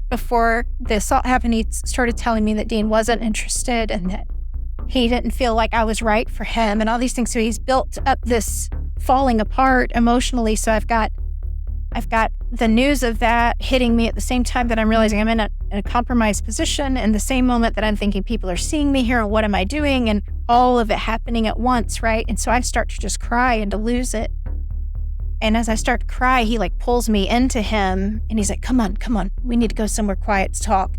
S1: Before the assault happened, he started telling me that Dean wasn't interested and that he didn't feel like I was right for him and all these things. So he's built up this falling apart emotionally. So I've got the news of that hitting me at the same time that I'm realizing I'm in a compromised position, and the same moment that I'm thinking people are seeing me here and what am I doing, and all of it happening at once, right? And so I start to just cry and to lose it. And as I start to cry, he like pulls me into him and he's like, come on, we need to go somewhere quiet to talk.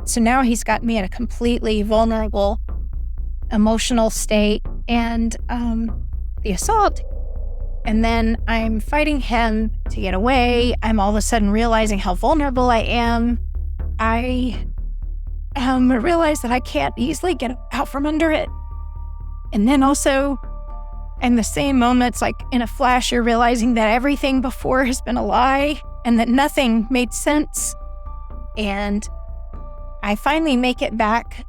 S1: So now he's got me in a completely vulnerable emotional state and the assault. And then I'm fighting him to get away. I'm all of a sudden realizing how vulnerable I am. I realize that I can't easily get out from under it. And then also, in the same moments, like in a flash, you're realizing that everything before has been a lie and that nothing made sense. And I finally make it back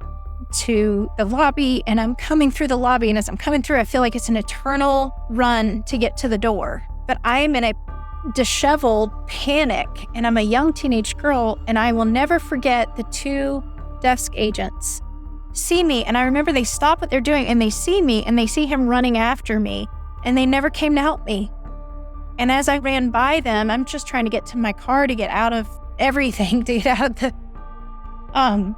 S1: to the lobby, and I'm coming through the lobby, and as I'm coming through, I feel like it's an eternal run to get to the door. But I am in a disheveled panic, and I'm a young teenage girl, and I will never forget the two desk agents see me, and I remember they stop what they're doing, and they see me, and they see him running after me, and they never came to help me. And as I ran by them, I'm just trying to get to my car to get out of everything, to get out of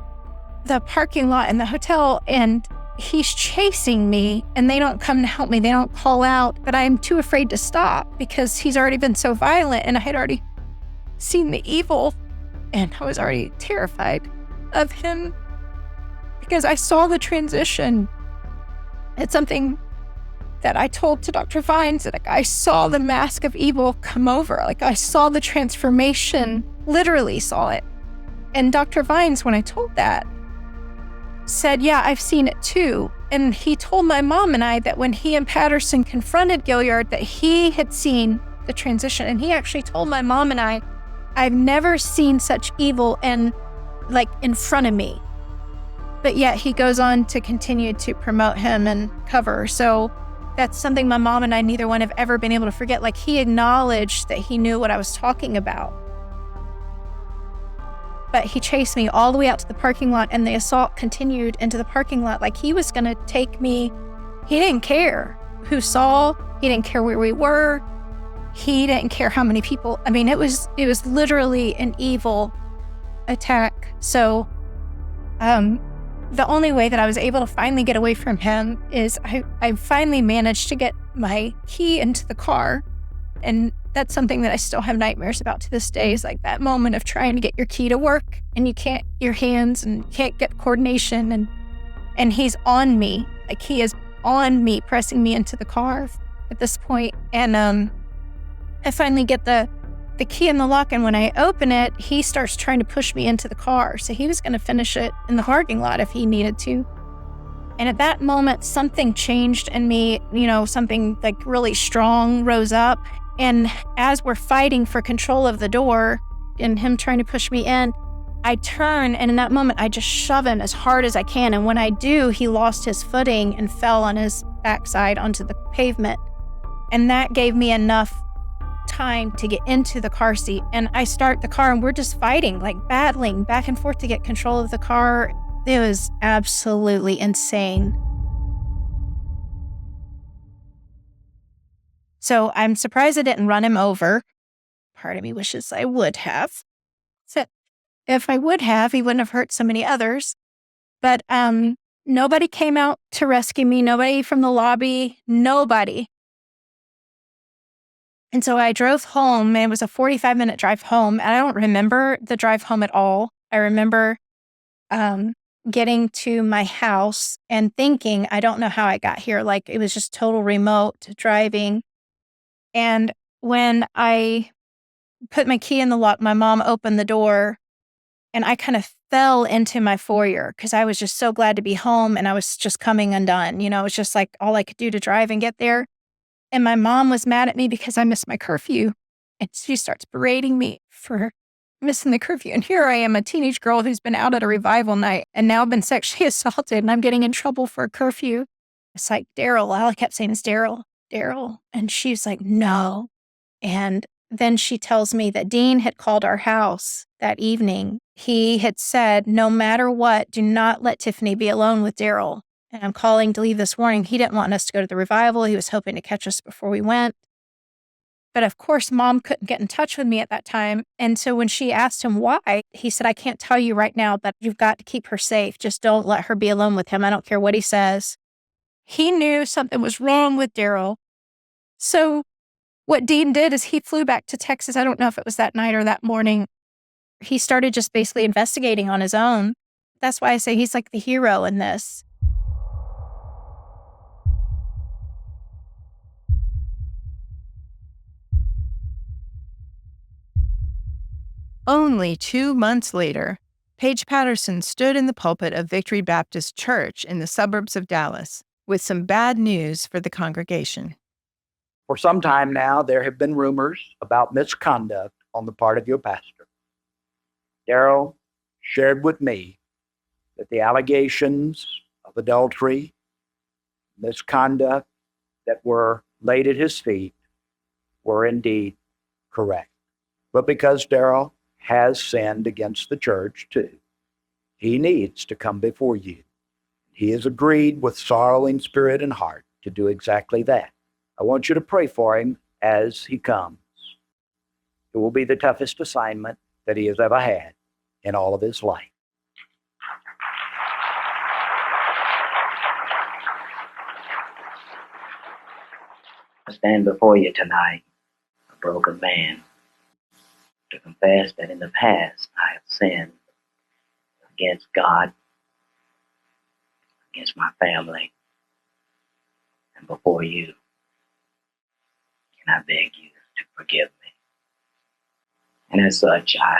S1: the parking lot in the hotel, and he's chasing me, and they don't come to help me. They don't call out, but I'm too afraid to stop because he's already been so violent, and I had already seen the evil, and I was already terrified of him because I saw the transition. It's something that I told to Dr. Vines, that I saw the mask of evil come over. Like, I saw the transformation, literally saw it. And Dr. Vines, when I told that, said, yeah, I've seen it too. And he told my mom and I that when he and Patterson confronted Gilliard, that he had seen the transition. And he actually told my mom and I've never seen such evil in front of me. But yet he goes on to continue to promote him and cover. So that's something my mom and I, neither one have ever been able to forget. Like, he acknowledged that he knew what I was talking about. But he chased me all the way out to the parking lot, and the assault continued into the parking lot. Like, he was going to take me. He didn't care who saw. He didn't care where we were. He didn't care how many people. I mean, it was literally an evil attack. So the only way that I was able to finally get away from him is I finally managed to get my key into the car. And that's something that I still have nightmares about to this day, is like that moment of trying to get your key to work and you can't, your hands, and can't get coordination, and he's on me. Like, he is on me, pressing me into the car at this point. And I finally get the key in the lock, and when I open it, he starts trying to push me into the car. So he was going to finish it in the parking lot if he needed to. And at that moment, something changed in me, something like really strong rose up. And as we're fighting for control of the door and him trying to push me in, I turn, and in that moment, I just shove him as hard as I can. And when I do, he lost his footing and fell on his backside onto the pavement. And that gave me enough time to get into the car seat. And I start the car, and we're just fighting, like battling back and forth to get control of the car. It was absolutely insane. So I'm surprised I didn't run him over. Part of me wishes I would have. So if I would have, he wouldn't have hurt so many others. But nobody came out to rescue me. Nobody from the lobby. Nobody. And so I drove home, and it was a 45-minute drive home. And I don't remember the drive home at all. I remember getting to my house and thinking, I don't know how I got here. Like, it was just total remote driving. And when I put my key in the lock, my mom opened the door, and I kind of fell into my foyer because I was just so glad to be home, and I was just coming undone. You know, it was just like all I could do to drive and get there. And my mom was mad at me because I missed my curfew. And she starts berating me for missing the curfew. And here I am, a teenage girl who's been out at a revival night and now been sexually assaulted, and I'm getting in trouble for a curfew. It's like, Daryl. All I kept saying is, Daryl, Daryl. And she's like, no. And then she tells me that Dean had called our house that evening. He had said, no matter what, do not let Tiffany be alone with Daryl. And I'm calling to leave this warning. He didn't want us to go to the revival. He was hoping to catch us before we went. But of course, Mom couldn't get in touch with me at that time. And so when she asked him why, he said, I can't tell you right now, but you've got to keep her safe. Just don't let her be alone with him. I don't care what he says. He knew something was wrong with Daryl. So what Dean did is he flew back to Texas. I don't know if it was that night or that morning. He started just basically investigating on his own. That's why I say he's like the hero in this.
S3: Only 2 months later, Paige Patterson stood in the pulpit of Victory Baptist Church in the suburbs of Dallas with some bad news for the congregation.
S9: For some time now, there have been rumors about misconduct on the part of your pastor. Daryl shared with me that the allegations of adultery, misconduct that were laid at his feet were indeed correct. But because Daryl has sinned against the church too, he needs to come before you. He has agreed with sorrowing spirit and heart to do exactly that. I want you to pray for him as he comes. It will be the toughest assignment that he has ever had in all of his life.
S10: I stand before you tonight, a broken man, to confess that in the past I have sinned against God, against my family, and before you. And I beg you to forgive me. And as such, I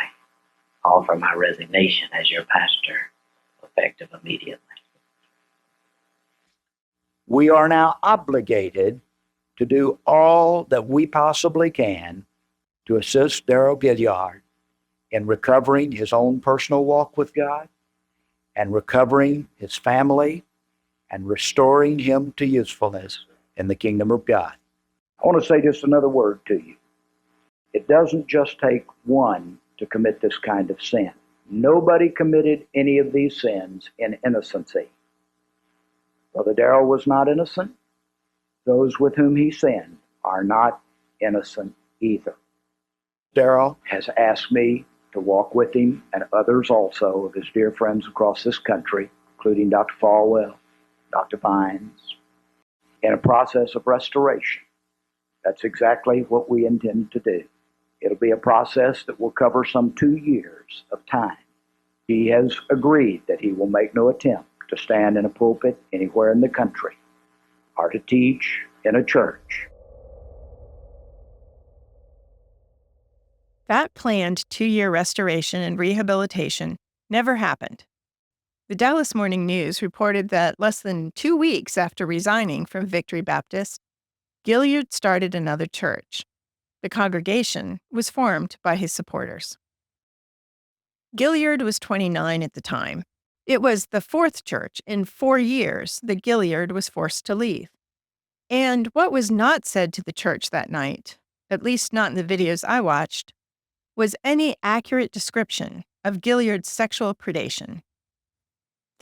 S10: offer my resignation as your pastor, effective immediately.
S9: We are now obligated to do all that we possibly can to assist Daryl Gilliard in recovering his own personal walk with God and recovering his family and restoring him to usefulness in the kingdom of God. I want to say just another word to you. It doesn't just take one to commit this kind of sin. Nobody committed any of these sins in innocency. Brother Daryl was not innocent. Those with whom he sinned are not innocent either. Daryl has asked me to walk with him and others also of his dear friends across this country, including Dr. Falwell, Dr. Vines, in a process of restoration. That's exactly what we intend to do. It'll be a process that will cover some 2 years of time. He has agreed that he will make no attempt to stand in a pulpit anywhere in the country or to teach in a church.
S3: That planned 2-year restoration and rehabilitation never happened. The Dallas Morning News reported that less than 2 weeks after resigning from Victory Baptist, Gilliard started another church. The congregation was formed by his supporters. Gilliard was 29 at the time. It was the 4th church in 4 years that Gilliard was forced to leave. And what was not said to the church that night, at least not in the videos I watched, was any accurate description of Gilliard's sexual predation.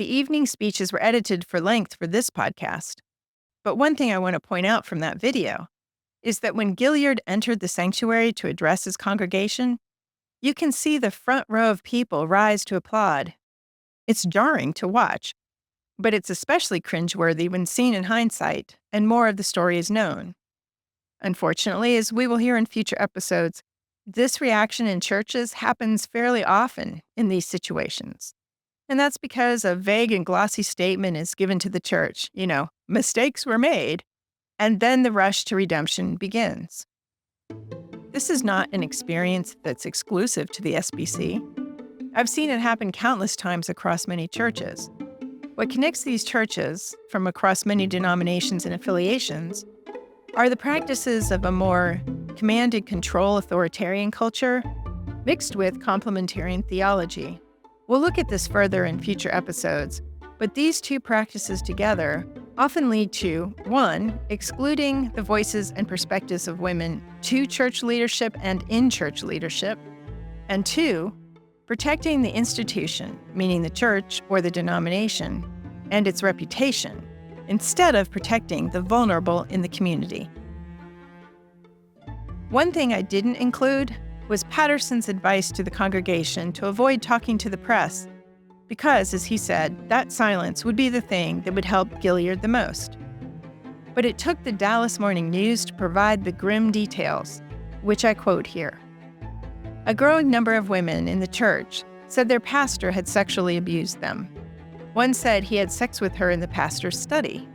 S3: The evening speeches were edited for length for this podcast. But one thing I want to point out from that video is that when Gilliard entered the sanctuary to address his congregation, you can see the front row of people rise to applaud. It's jarring to watch, but it's especially cringeworthy when seen in hindsight and more of the story is known. Unfortunately, as we will hear in future episodes, this reaction in churches happens fairly often in these situations. And that's because a vague and glossy statement is given to the church, mistakes were made, and then the rush to redemption begins. This is not an experience that's exclusive to the SBC. I've seen it happen countless times across many churches. What connects these churches, from across many denominations and affiliations, are the practices of a more command and control authoritarian culture mixed with complementarian theology. We'll look at this further in future episodes, but these two practices together often lead to, 1, excluding the voices and perspectives of women to church leadership and in church leadership, and 2, protecting the institution, meaning the church or the denomination, and its reputation, instead of protecting the vulnerable in the community. One thing I didn't include was Patterson's advice to the congregation to avoid talking to the press, because, as he said, that silence would be the thing that would help Gilliard the most. But it took the Dallas Morning News to provide the grim details, which I quote here. A growing number of women in the church said their pastor had sexually abused them. One said he had sex with her in the pastor's study.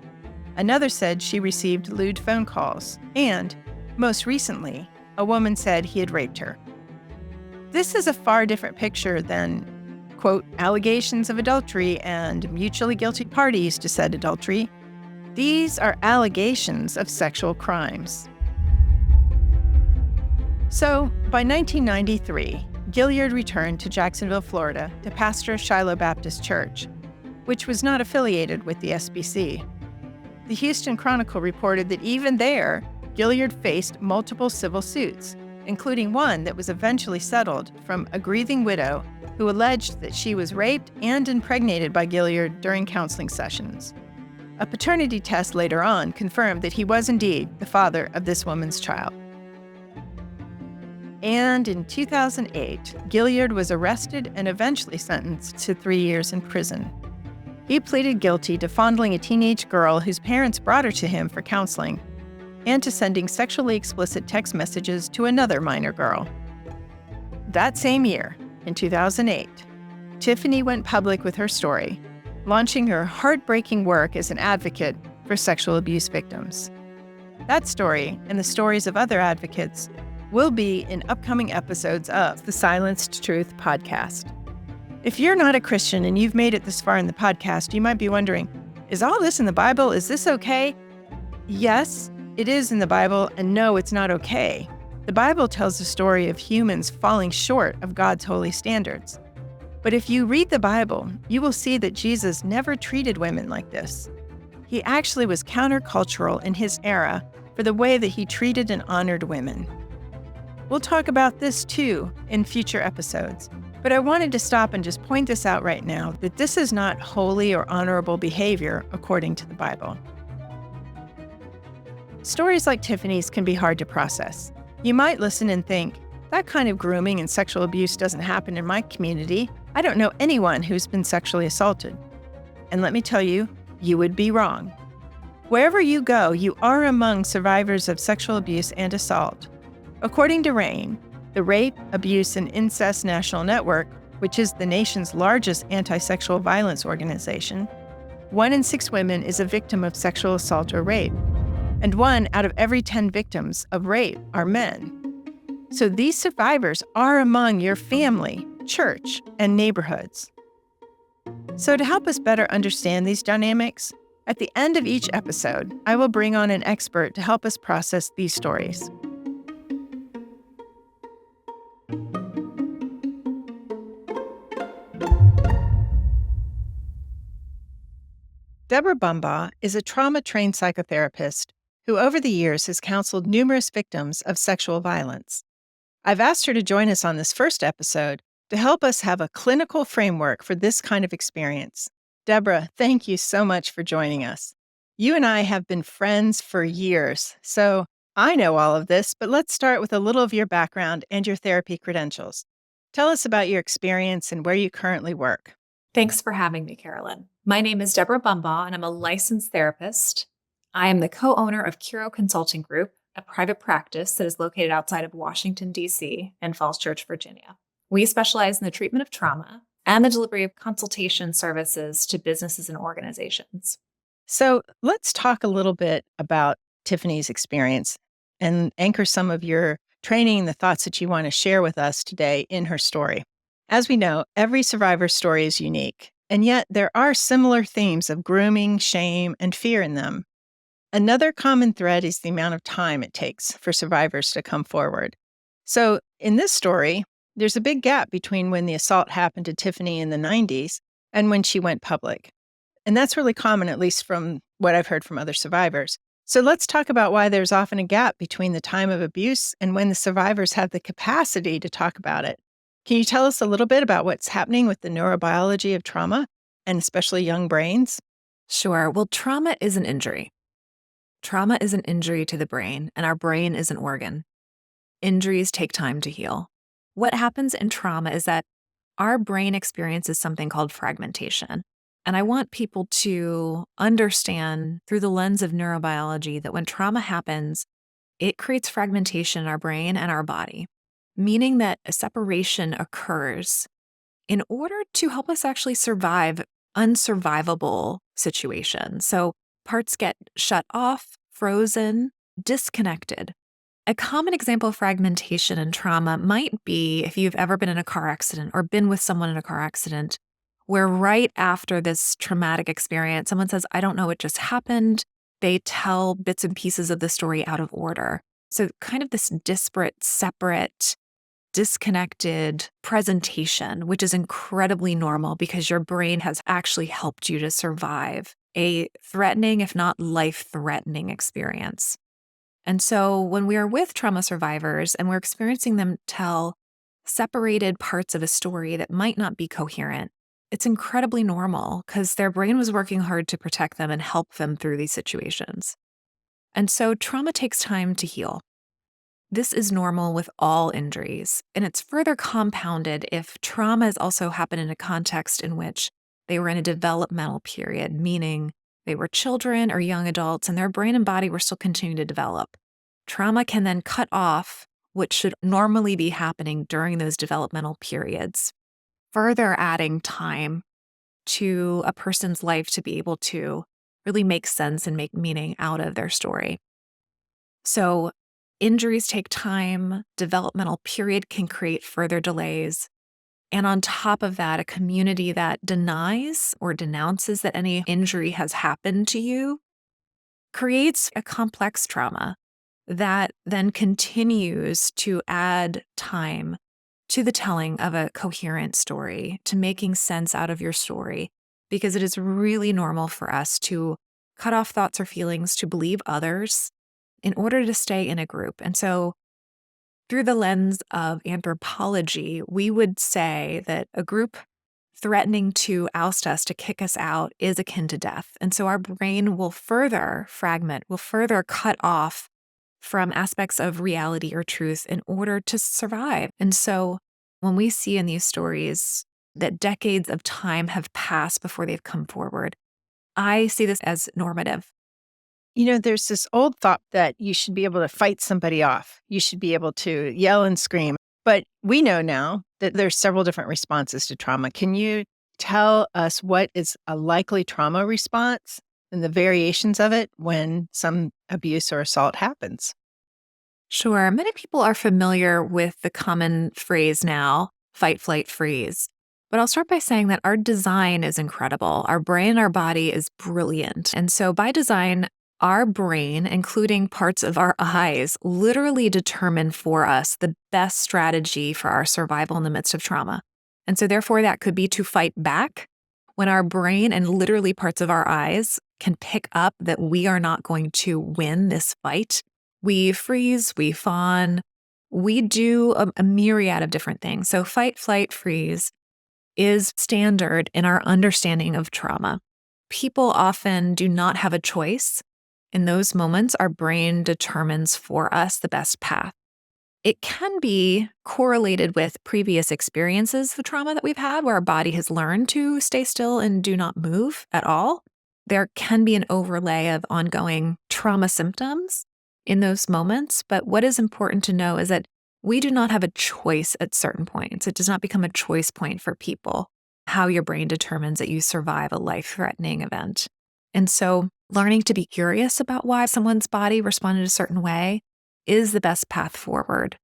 S3: Another said she received lewd phone calls. And, most recently, a woman said he had raped her. This is a far different picture than, quote, allegations of adultery and mutually guilty parties to said adultery. These are allegations of sexual crimes. So, by 1993, Gilliard returned to Jacksonville, Florida to pastor Shiloh Baptist Church, which was not affiliated with the SBC. The Houston Chronicle reported that even there, Gilliard faced multiple civil suits, including one that was eventually settled from a grieving widow who alleged that she was raped and impregnated by Gilliard during counseling sessions. A paternity test later on confirmed that he was indeed the father of this woman's child. And in 2008, Gilliard was arrested and eventually sentenced to 3 years in prison. He pleaded guilty to fondling a teenage girl whose parents brought her to him for counseling, and to sending sexually explicit text messages to another minor girl. That same year, in 2008, Tiffany went public with her story, launching her heartbreaking work as an advocate for sexual abuse victims. That story, and the stories of other advocates, will be in upcoming episodes of the Silenced Truth podcast. If you're not a Christian and you've made it this far in the podcast, you might be wondering, is all this in the Bible? Is this okay? Yes, it is in the Bible, and no, it's not okay. The Bible tells the story of humans falling short of God's holy standards. But if you read the Bible, you will see that Jesus never treated women like this. He actually was countercultural in his era for the way that he treated and honored women. We'll talk about this too in future episodes, but I wanted to stop and just point this out right now, that this is not holy or honorable behavior according to the Bible. Stories like Tiffany's can be hard to process. You might listen and think, that kind of grooming and sexual abuse doesn't happen in my community. I don't know anyone who's been sexually assaulted. And let me tell you, you would be wrong. Wherever you go, you are among survivors of sexual abuse and assault. According to RAINN, the Rape, Abuse, and Incest National Network, which is the nation's largest anti-sexual violence organization, 1 in 6 women is a victim of sexual assault or rape, and 1 out of every 10 victims of rape are men. So these survivors are among your family, church, and neighborhoods. So to help us better understand these dynamics, at the end of each episode, I will bring on an expert to help us process these stories. Deborah Bumbaugh is a trauma-trained psychotherapist who over the years has counseled numerous victims of sexual violence. I've asked her to join us on this first episode to help us have a clinical framework for this kind of experience. Deborah, thank you so much for joining us. You and I have been friends for years, so I know all of this, but let's start with a little of your background and your therapy credentials. Tell us about your experience and where you currently work.
S11: Thanks for having me, Carolyn. My name is Deborah Bumbaugh, and I'm a licensed therapist. I am the co-owner of Curo Consulting Group, a private practice that is located outside of Washington, D.C. and Falls Church, Virginia. We specialize in the treatment of trauma and the delivery of consultation services to businesses and organizations.
S3: So let's talk a little bit about Tiffany's experience and anchor some of your training and the thoughts that you want to share with us today in her story. As we know, every survivor's story is unique, and yet there are similar themes of grooming, shame, and fear in them. Another common thread is the amount of time it takes for survivors to come forward. So in this story, there's a big gap between when the assault happened to Tiffany in the 90s and when she went public. And that's really common, at least from what I've heard from other survivors. So let's talk about why there's often a gap between the time of abuse and when the survivors have the capacity to talk about it. Can you tell us a little bit about what's happening with the neurobiology of trauma, and especially young brains?
S11: Sure. Well, trauma is an injury. Trauma is an injury to the brain, and our brain is an organ. Injuries take time to heal. What happens in trauma is that our brain experiences something called fragmentation. And I want people to understand through the lens of neurobiology that when trauma happens, it creates fragmentation in our brain and our body, meaning that a separation occurs in order to help us actually survive unsurvivable situations. So parts get shut off, frozen, disconnected. A common example of fragmentation in trauma might be if you've ever been in a car accident or been with someone in a car accident, where right after this traumatic experience, someone says, I don't know what just happened. They tell bits and pieces of the story out of order. So kind of this disparate, separate, disconnected presentation, which is incredibly normal because your brain has actually helped you to survive a threatening, if not life-threatening experience. And so when we are with trauma survivors and we're experiencing them tell separated parts of a story that might not be coherent, it's incredibly normal because their brain was working hard to protect them and help them through these situations. And so trauma takes time to heal. This is normal with all injuries, and it's further compounded if trauma has also happened in a context in which they were in a developmental period, meaning they were children or young adults and their brain and body were still continuing to develop. Trauma can then cut off what should normally be happening during those developmental periods, further adding time to a person's life to be able to really make sense and make meaning out of their story. So injuries take time, developmental period can create further delays. And on top of that, a community that denies or denounces that any injury has happened to you creates a complex trauma that then continues to add time to the telling of a coherent story, to making sense out of your story, because it is really normal for us to cut off thoughts or feelings to believe others in order to stay in a group. And so through the lens of anthropology, we would say that a group threatening to oust us, to kick us out, is akin to death. And so our brain will further fragment, will further cut off from aspects of reality or truth in order to survive. And so when we see in these stories that decades of time have passed before they've come forward, I see this as normative.
S3: You know, there's this old thought that you should be able to fight somebody off. You should be able to yell and scream. But we know now that there's several different responses to trauma. Can you tell us what is a likely trauma response and the variations of it when some abuse or assault happens?
S11: Sure. Many people are familiar with the common phrase now, fight, flight, freeze. But I'll start by saying that our design is incredible. Our brain, our body is brilliant. And so by design, our brain, including parts of our eyes, literally determine for us the best strategy for our survival in the midst of trauma. And so therefore, that could be to fight back when our brain and literally parts of our eyes can pick up that we are not going to win this fight. We freeze, we fawn, we do a myriad of different things. So fight, flight, freeze is standard in our understanding of trauma. people often do not have a choice. In those moments, our brain determines for us the best path. It can be correlated with previous experiences of trauma that we've had where our body has learned to stay still and do not move at all. There can be an overlay of ongoing trauma symptoms in those moments. But what is important to know is that we do not have a choice at certain points. It does not become a choice point for people, how your brain determines that you survive a life-threatening event. And so learning to be curious about why someone's body responded a certain way is the best path forward.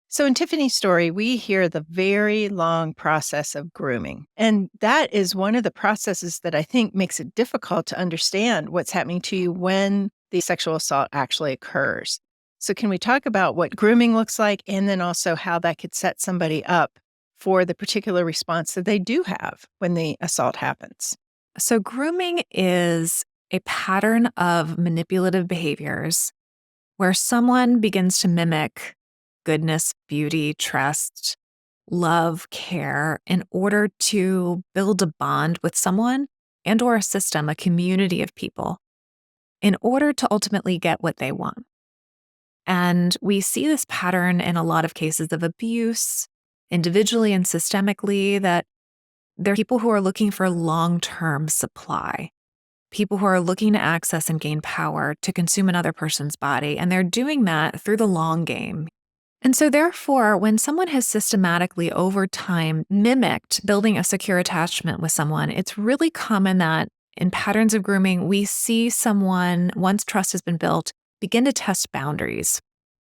S3: So in Tiffany's story, we hear the very long process of grooming. And that is one of the processes that I think makes it difficult to understand what's happening to you when the sexual assault actually occurs. So can we talk about what grooming looks like and then also how that could set somebody up for the particular response that they do have when the assault happens?
S11: So grooming is a pattern of manipulative behaviors where someone begins to mimic goodness, beauty, trust, love, care in order to build a bond with someone and or a system, a community of people, in order to ultimately get what they want. And we see this pattern in a lot of cases of abuse, individually and systemically, that there are people who are looking for long-term supply, people who are looking to access and gain power to consume another person's body, and they're doing that through the long game. And so therefore, when someone has systematically over time mimicked building a secure attachment with someone, it's really common that in patterns of grooming, we see someone, once trust has been built, begin to test boundaries.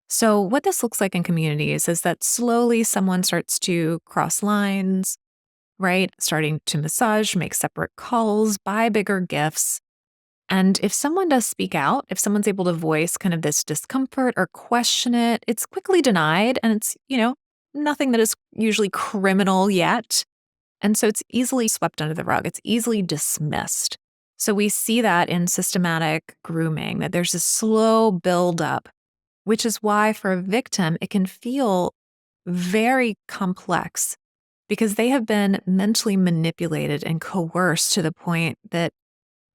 S11: So what this looks like in communities is that slowly someone starts to cross lines, right? Starting to massage, make separate calls, buy bigger gifts. And if someone does speak out, if someone's able to voice kind of this discomfort or question it, it's quickly denied. And it's, nothing that is usually criminal yet. And so it's easily swept under the rug. It's easily dismissed. So we see that in systematic grooming, that there's a slow buildup, which is why for a victim, it can feel very complex because they have been mentally manipulated and coerced to the point that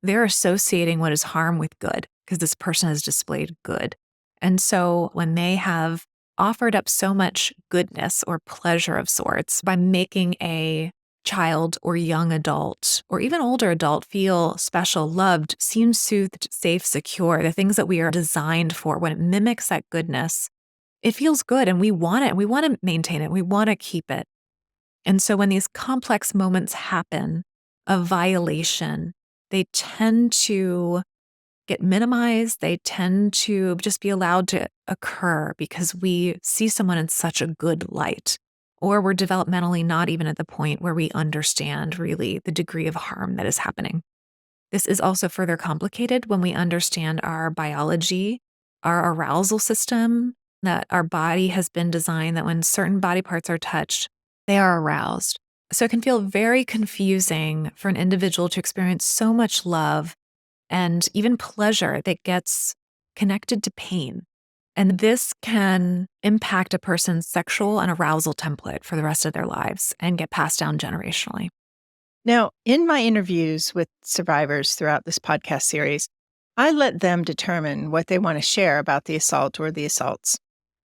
S11: they're associating what is harm with good because this person has displayed good. And so when they have offered up so much goodness or pleasure of sorts by making a child or young adult or even older adult feel special, loved, seen, soothed, safe, secure, the things that we are designed for, when it mimics that goodness, it feels good and we want it. We want to maintain it. We want to keep it. And so when these complex moments happen of violation, they tend to get minimized. They tend to just be allowed to occur because we see someone in such a good light, or we're developmentally not even at the point where we understand really the degree of harm that is happening. This is also further complicated when we understand our biology, our arousal system, that our body has been designed that when certain body parts are touched, they are aroused. So it can feel very confusing for an individual to experience so much love and even pleasure that gets connected to pain. And this can impact a person's sexual and arousal template for the rest of their lives and get passed down generationally.
S3: Now, in my interviews with survivors throughout this podcast series, I let them determine what they want to share about the assault or the assaults.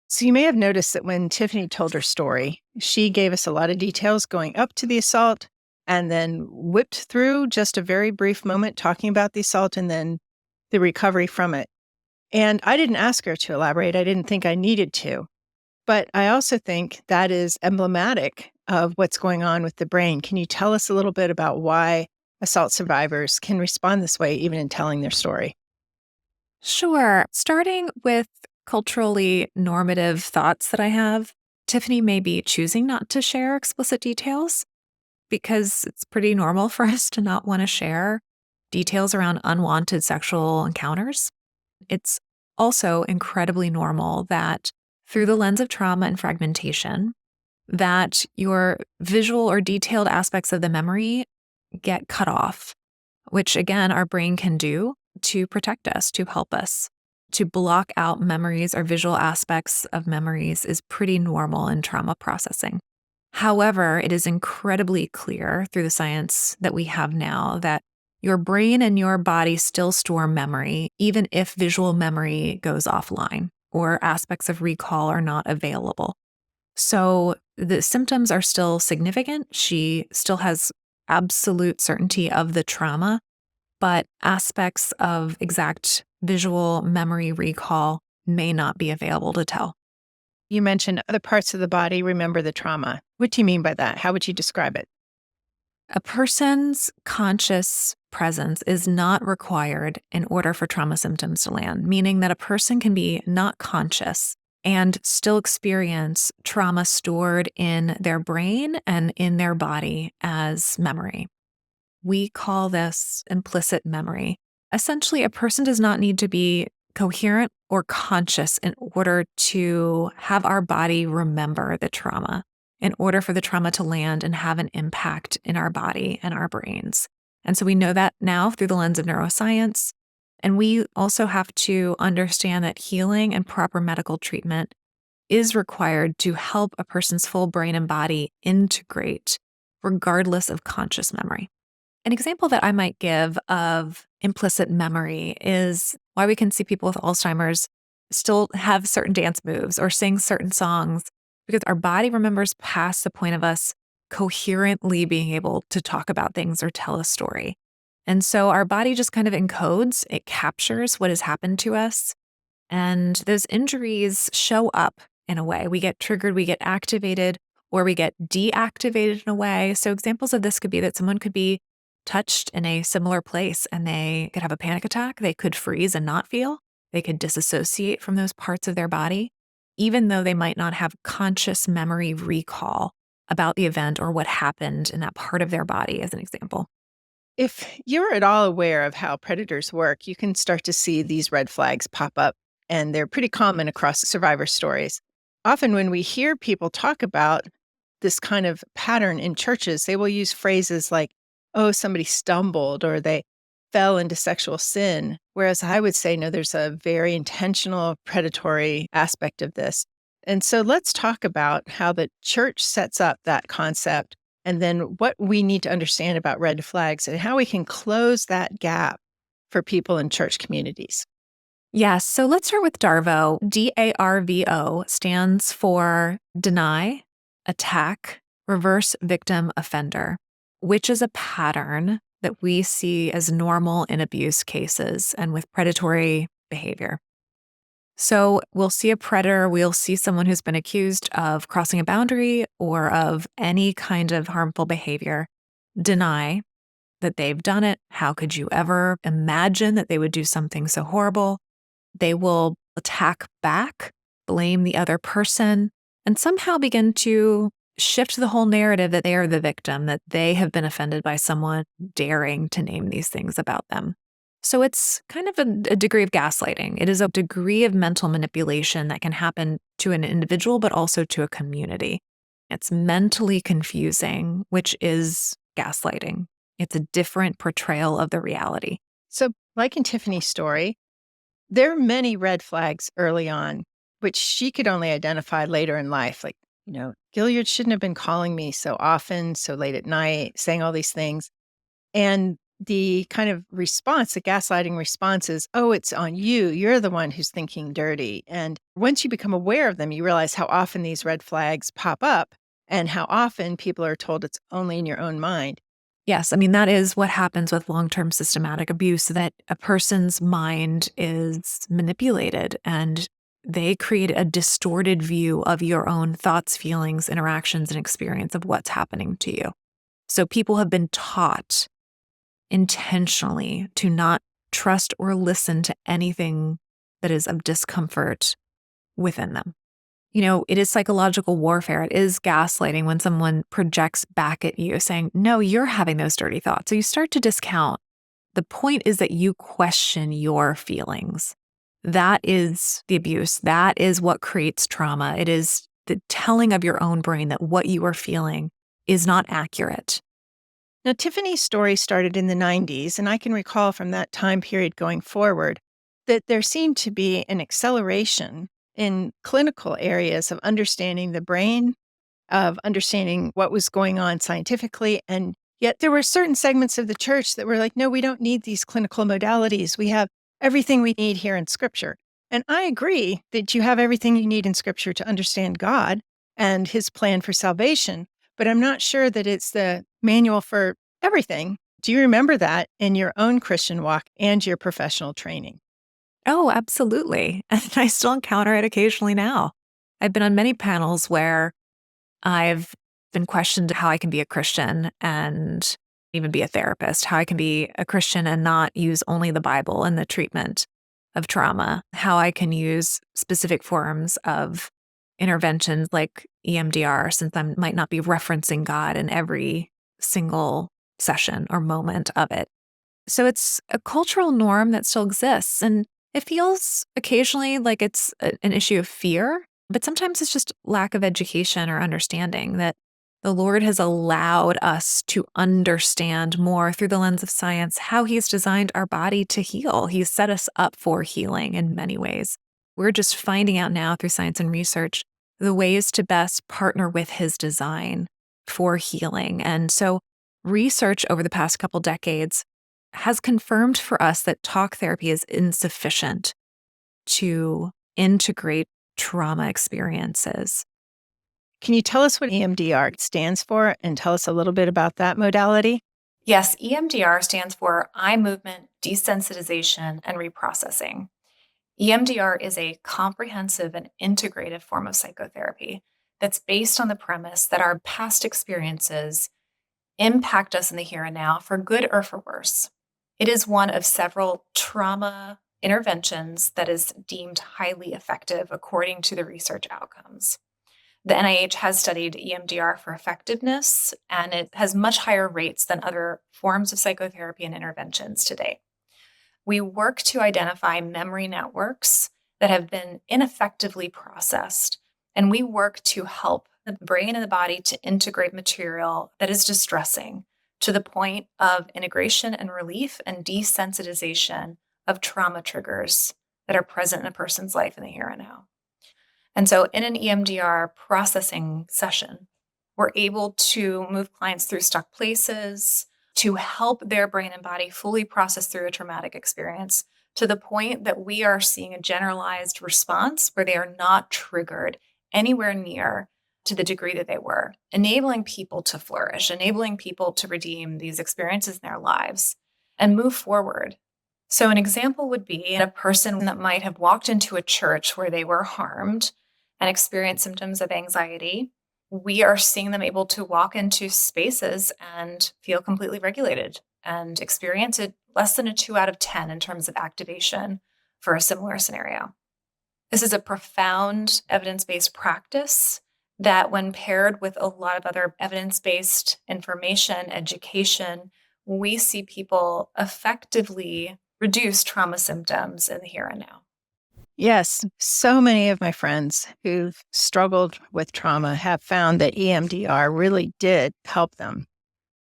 S3: So you may have noticed that when Tiffany told her story, she gave us a lot of details going up to the assault and then whipped through just a very brief moment talking about the assault and then the recovery from it. And I didn't ask her to elaborate. I didn't think I needed to. But I also think that is emblematic of what's going on with the brain. Can you tell us a little bit about why assault survivors can respond this way, even in telling their story?
S11: Sure. Starting with culturally normative thoughts that I have, Tiffany may be choosing not to share explicit details because it's pretty normal for us to not want to share details around unwanted sexual encounters. It's also incredibly normal that through the lens of trauma and fragmentation, that your visual or detailed aspects of the memory get cut off, which again, our brain can do to protect us, to help us. To block out memories or visual aspects of memories is pretty normal in trauma processing. However, it is incredibly clear through the science that we have now that Your brain and your body still store memory, even if visual memory goes offline or aspects of recall are not available. So the symptoms are still significant. She still has absolute certainty of the trauma, but aspects of exact visual memory recall may not be available to tell.
S3: You mentioned other parts of the body remember the trauma. What do you mean by that? How would you describe it?
S11: A person's conscious presence is not required in order for trauma symptoms to land, meaning that a person can be not conscious and still experience trauma stored in their brain and in their body as memory. We call this implicit memory. Essentially, a person does not need to be coherent or conscious in order to have our body remember the trauma, in order for the trauma to land and have an impact in our body and our brains. And so we know that now through the lens of neuroscience. And we also have to understand that healing and proper medical treatment is required to help a person's full brain and body integrate, regardless of conscious memory. An example that I might give of implicit memory is why we can see people with Alzheimer's still have certain dance moves or sing certain songs, because our body remembers past the point of us coherently being able to talk about things or tell a story. And so our body just kind of encodes, it captures what has happened to us. And those injuries show up in a way. We get triggered, we get activated, or we get deactivated in a way. So examples of this could be that someone could be touched in a similar place and they could have a panic attack. They could freeze and not feel. They could disassociate from those parts of their body, even though they might not have conscious memory recall about the event or what happened in that part of their body, as an example.
S3: If you're at all aware of how predators work, you can start to see these red flags pop up, and they're pretty common across survivor stories. Often when we hear people talk about this kind of pattern in churches, they will use phrases like, oh, somebody stumbled or they fell into sexual sin. Whereas I would say, no, there's a very intentional predatory aspect of this. And so let's talk about how the church sets up that concept and then what we need to understand about red flags and how we can close that gap for people in church communities.
S11: Yes, so let's start with DARVO. DARVO stands for deny, attack, reverse victim offender, which is a pattern that we see as normal in abuse cases and with predatory behavior. So we'll see a predator, we'll see someone who's been accused of crossing a boundary or of any kind of harmful behavior, deny that they've done it. How could you ever imagine that they would do something so horrible? They will attack back, blame the other person, and somehow begin to shift the whole narrative that they are the victim, that they have been offended by someone daring to name these things about them. So it's kind of a degree of gaslighting. It is a degree of mental manipulation that can happen to an individual, but also to a community. It's mentally confusing, which is gaslighting. It's a different portrayal of the reality.
S3: So, like in Tiffany's story, there are many red flags early on, which she could only identify later in life. Like, Gilliard shouldn't have been calling me so often, so late at night, saying all these things. And the kind of response, the gaslighting response is, oh, it's on you. You're the one who's thinking dirty. And once you become aware of them, you realize how often these red flags pop up and how often people are told it's only in your own mind.
S11: Yes, I mean, that is what happens with long-term systematic abuse, that a person's mind is manipulated and they create a distorted view of your own thoughts, feelings, interactions, and experience of what's happening to you. So people have been taught intentionally to not trust or listen to anything that is of discomfort within them. It is psychological warfare. It is gaslighting when someone projects back at you saying, no, you're having those dirty thoughts. So you start to discount. The point is that you question your feelings. That is the abuse. That is what creates trauma. It is the telling of your own brain that what you are feeling is not accurate.
S3: Now, Tiffany's story started in the 90s, and I can recall from that time period going forward that there seemed to be an acceleration in clinical areas of understanding the brain, of understanding what was going on scientifically, and Yet there were certain segments of the church that were like, no, we don't need these clinical modalities. We have everything we need here in Scripture. And I agree that you have everything you need in Scripture to understand God and his plan for salvation, but I'm not sure that it's the manual for everything. Do you remember that in your own Christian walk and your professional training?
S11: Oh, absolutely. And I still encounter it occasionally now. I've been on many panels where I've been questioned how I can be a Christian and even be a therapist, how I can be a Christian and not use only the Bible in the treatment of trauma, how I can use specific forms of interventions like EMDR, since I might not be referencing God in every single session or moment of it. So it's a cultural norm that still exists. And it feels occasionally like it's an issue of fear, but sometimes it's just lack of education or understanding that the Lord has allowed us to understand more through the lens of science how he's designed our body to heal. He's set us up for healing in many ways. We're just finding out now through science and research the ways to best partner with his design for healing. And so research over the past couple decades has confirmed for us that talk therapy is insufficient to integrate trauma experiences.
S3: Can you tell us what EMDR stands for and tell us a little bit about that modality?
S11: Yes, EMDR stands for eye movement desensitization and reprocessing. EMDR is a comprehensive and integrative form of psychotherapy that's based on the premise that our past experiences impact us in the here and now for good or for worse. It is one of several trauma interventions that is deemed highly effective according to the research outcomes. The NIH has studied EMDR for effectiveness, and it has much higher rates than other forms of psychotherapy and interventions today. We work to identify memory networks that have been ineffectively processed, and we work to help the brain and the body to integrate material that is distressing to the point of integration and relief and desensitization of trauma triggers that are present in a person's life in the here and now. And so in an EMDR processing session, we're able to move clients through stuck places, to help their brain and body fully process through a traumatic experience to the point that we are seeing a generalized response where they are not triggered anywhere near to the degree that they were, enabling people to flourish, enabling people to redeem these experiences in their lives and move forward. So an example would be a person that might have walked into a church where they were harmed and experienced symptoms of anxiety. We are seeing them able to walk into spaces and feel completely regulated and experience it less than a 2 out of 10 in terms of activation for a similar scenario. This is a profound evidence-based practice that when paired with a lot of other evidence-based information, education, we see people effectively reduce trauma symptoms in the here and now.
S3: Yes, so many of my friends who've struggled with trauma have found that EMDR really did help them.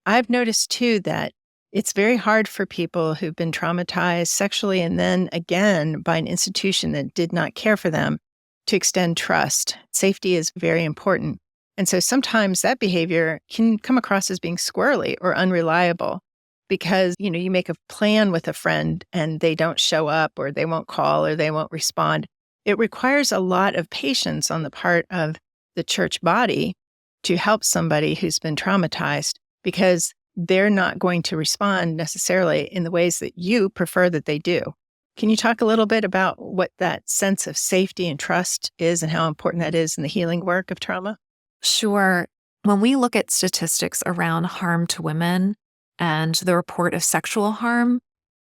S3: I've noticed too that it's very hard for people who've been traumatized sexually and then again by an institution that did not care for them to extend trust. Safety is very important. And so sometimes that behavior can come across as being squirrely or unreliable because, you make a plan with a friend and they don't show up or they won't call or they won't respond. It requires a lot of patience on the part of the church body to help somebody who's been traumatized because they're not going to respond necessarily in the ways that you prefer that they do. Can you talk a little bit about what that sense of safety and trust is and how important that is in the healing work of trauma?
S11: Sure. When we look at statistics around harm to women and the report of sexual harm,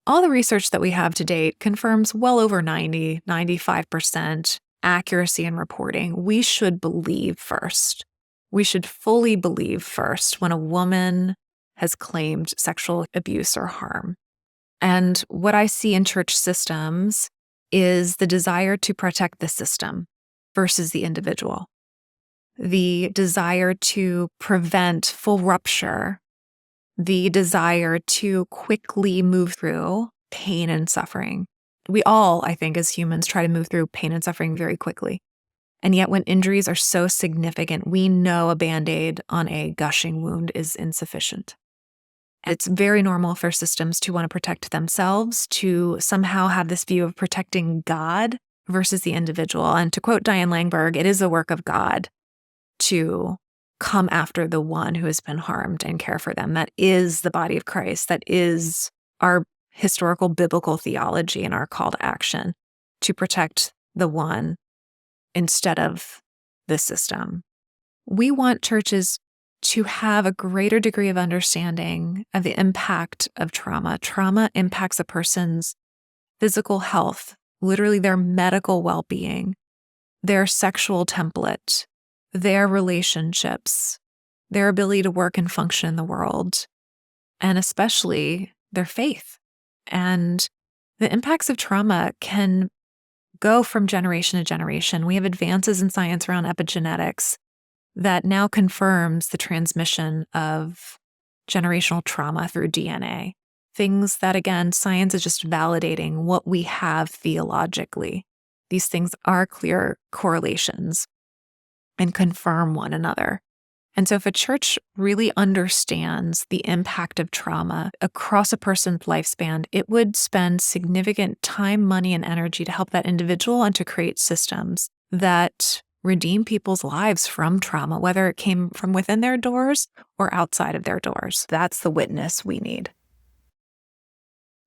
S11: all the research that we have to date confirms well over 95% accuracy in reporting. We should believe first. We should fully believe first when a woman has claimed sexual abuse or harm. And what I see in church systems is the desire to protect the system versus the individual. The desire to prevent full rupture, the desire to quickly move through pain and suffering. We all, I think, as humans, try to move through pain and suffering very quickly. And yet when injuries are so significant, we know a Band-Aid on a gushing wound is insufficient. It's very normal for systems to want to protect themselves, to somehow have this view of protecting God versus the individual. And to quote Diane Langberg, it is a work of God to come after the one who has been harmed and care for them. That is the body of Christ. That is our historical biblical theology and our call to action, to protect the one instead of the system. We want churches to have a greater degree of understanding of the impact of trauma. Trauma impacts a person's physical health, literally their medical well-being, their sexual template, their relationships, their ability to work and function in the world, and especially their faith. And the impacts of trauma can go from generation to generation. We have advances in science around epigenetics that now confirms the transmission of generational trauma through DNA. Things that, again, science is just validating what we have theologically. These things are clear correlations and confirm one another. And so if a church really understands the impact of trauma across a person's lifespan, it would spend significant time, money, and energy to help that individual and to create systems that redeem people's lives from trauma, whether it came from within their doors or outside of their doors. That's the witness we need.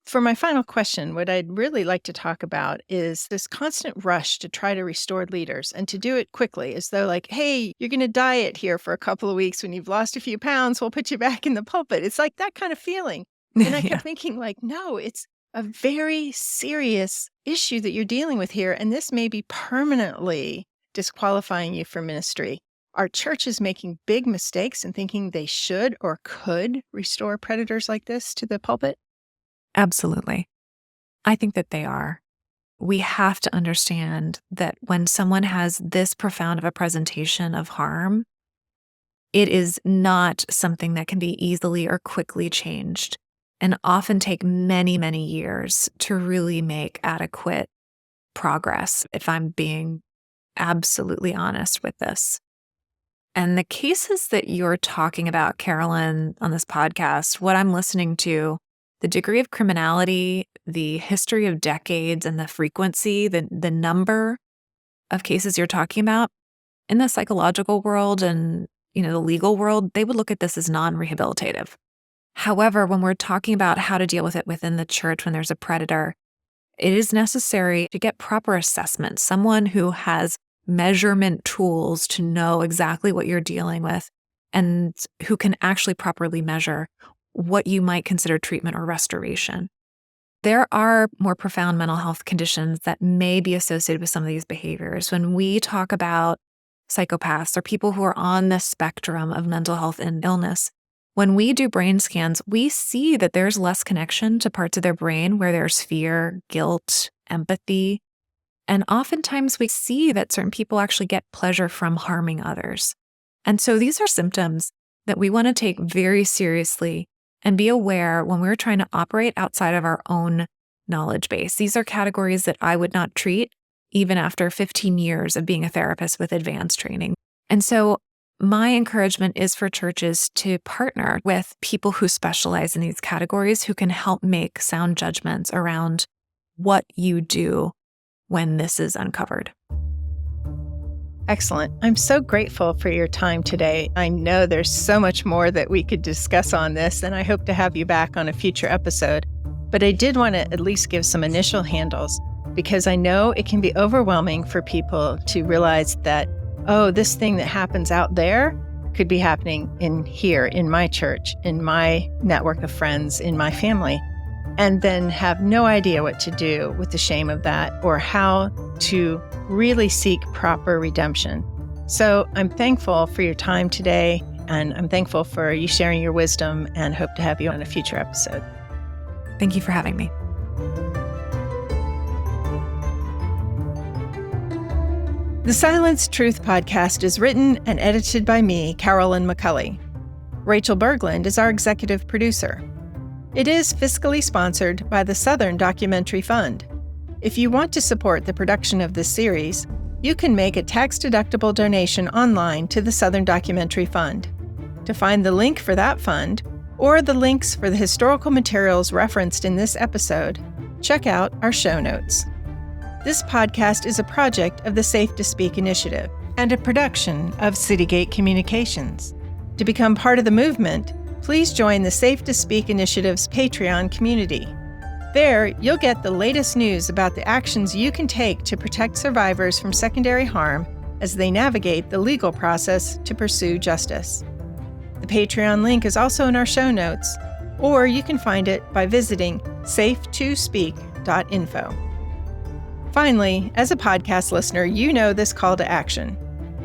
S3: For my final question, what I'd really like to talk about is this constant rush to try to restore leaders and to do it quickly, as though like, hey, you're going to diet here for a couple of weeks. When you've lost a few pounds, we'll put you back in the pulpit. It's like that kind of feeling. And I kept thinking like, no, it's a very serious issue that you're dealing with here. And this may be permanently disqualifying you for ministry. Are churches making big mistakes in thinking they should or could restore predators like this to the pulpit?
S11: Absolutely. I think that they are. We have to understand that when someone has this profound of a presentation of harm, it is not something that can be easily or quickly changed, and often take many, many years to really make adequate progress, if I'm being absolutely honest with this. And the cases that you're talking about, Carolyn, on this podcast, what I'm listening to, the degree of criminality, the history of decades, and the frequency, the number of cases you're talking about, in the psychological world and the legal world, they would look at this as non-rehabilitative. However, when we're talking about how to deal with it within the church when there's a predator, it is necessary to get proper assessment, someone who has measurement tools to know exactly what you're dealing with and who can actually properly measure what you might consider treatment or restoration. There are more profound mental health conditions that may be associated with some of these behaviors. When we talk about psychopaths or people who are on the spectrum of mental health and illness, when we do brain scans, we see that there's less connection to parts of their brain where there's fear, guilt, empathy. And oftentimes we see that certain people actually get pleasure from harming others. And so these are symptoms that we want to take very seriously and be aware when we're trying to operate outside of our own knowledge base. These are categories that I would not treat even after 15 years of being a therapist with advanced training. And so my encouragement is for churches to partner with people who specialize in these categories, who can help make sound judgments around what you do when this is uncovered.
S3: Excellent. I'm so grateful for your time today. I know there's so much more that we could discuss on this, and I hope to have you back on a future episode. But I did want to at least give some initial handles, because I know it can be overwhelming for people to realize that, oh, this thing that happens out there could be happening in here, in my church, in my network of friends, in my family, and then have no idea what to do with the shame of that or how to really seek proper redemption. So I'm thankful for your time today, and I'm thankful for you sharing your wisdom, and hope to have you on a future episode.
S11: Thank you for having me.
S3: The Silenced Truth podcast is written and edited by me, Carolyn McCulley. Rachel Berglund is our executive producer. It is fiscally sponsored by the Southern Documentary Fund. If you want to support the production of this series, you can make a tax-deductible donation online to the Southern Documentary Fund. To find the link for that fund, or the links for the historical materials referenced in this episode, check out our show notes. This podcast is a project of the Safe to Speak Initiative and a production of Citygate Communications. To become part of the movement, please join the Safe to Speak Initiative's Patreon community. There, you'll get the latest news about the actions you can take to protect survivors from secondary harm as they navigate the legal process to pursue justice. The Patreon link is also in our show notes, or you can find it by visiting safetospeak.info. Finally, as a podcast listener, you know this call to action.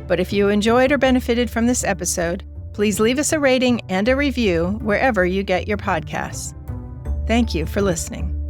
S3: But if you enjoyed or benefited from this episode, please leave us a rating and a review wherever you get your podcasts. Thank you for listening.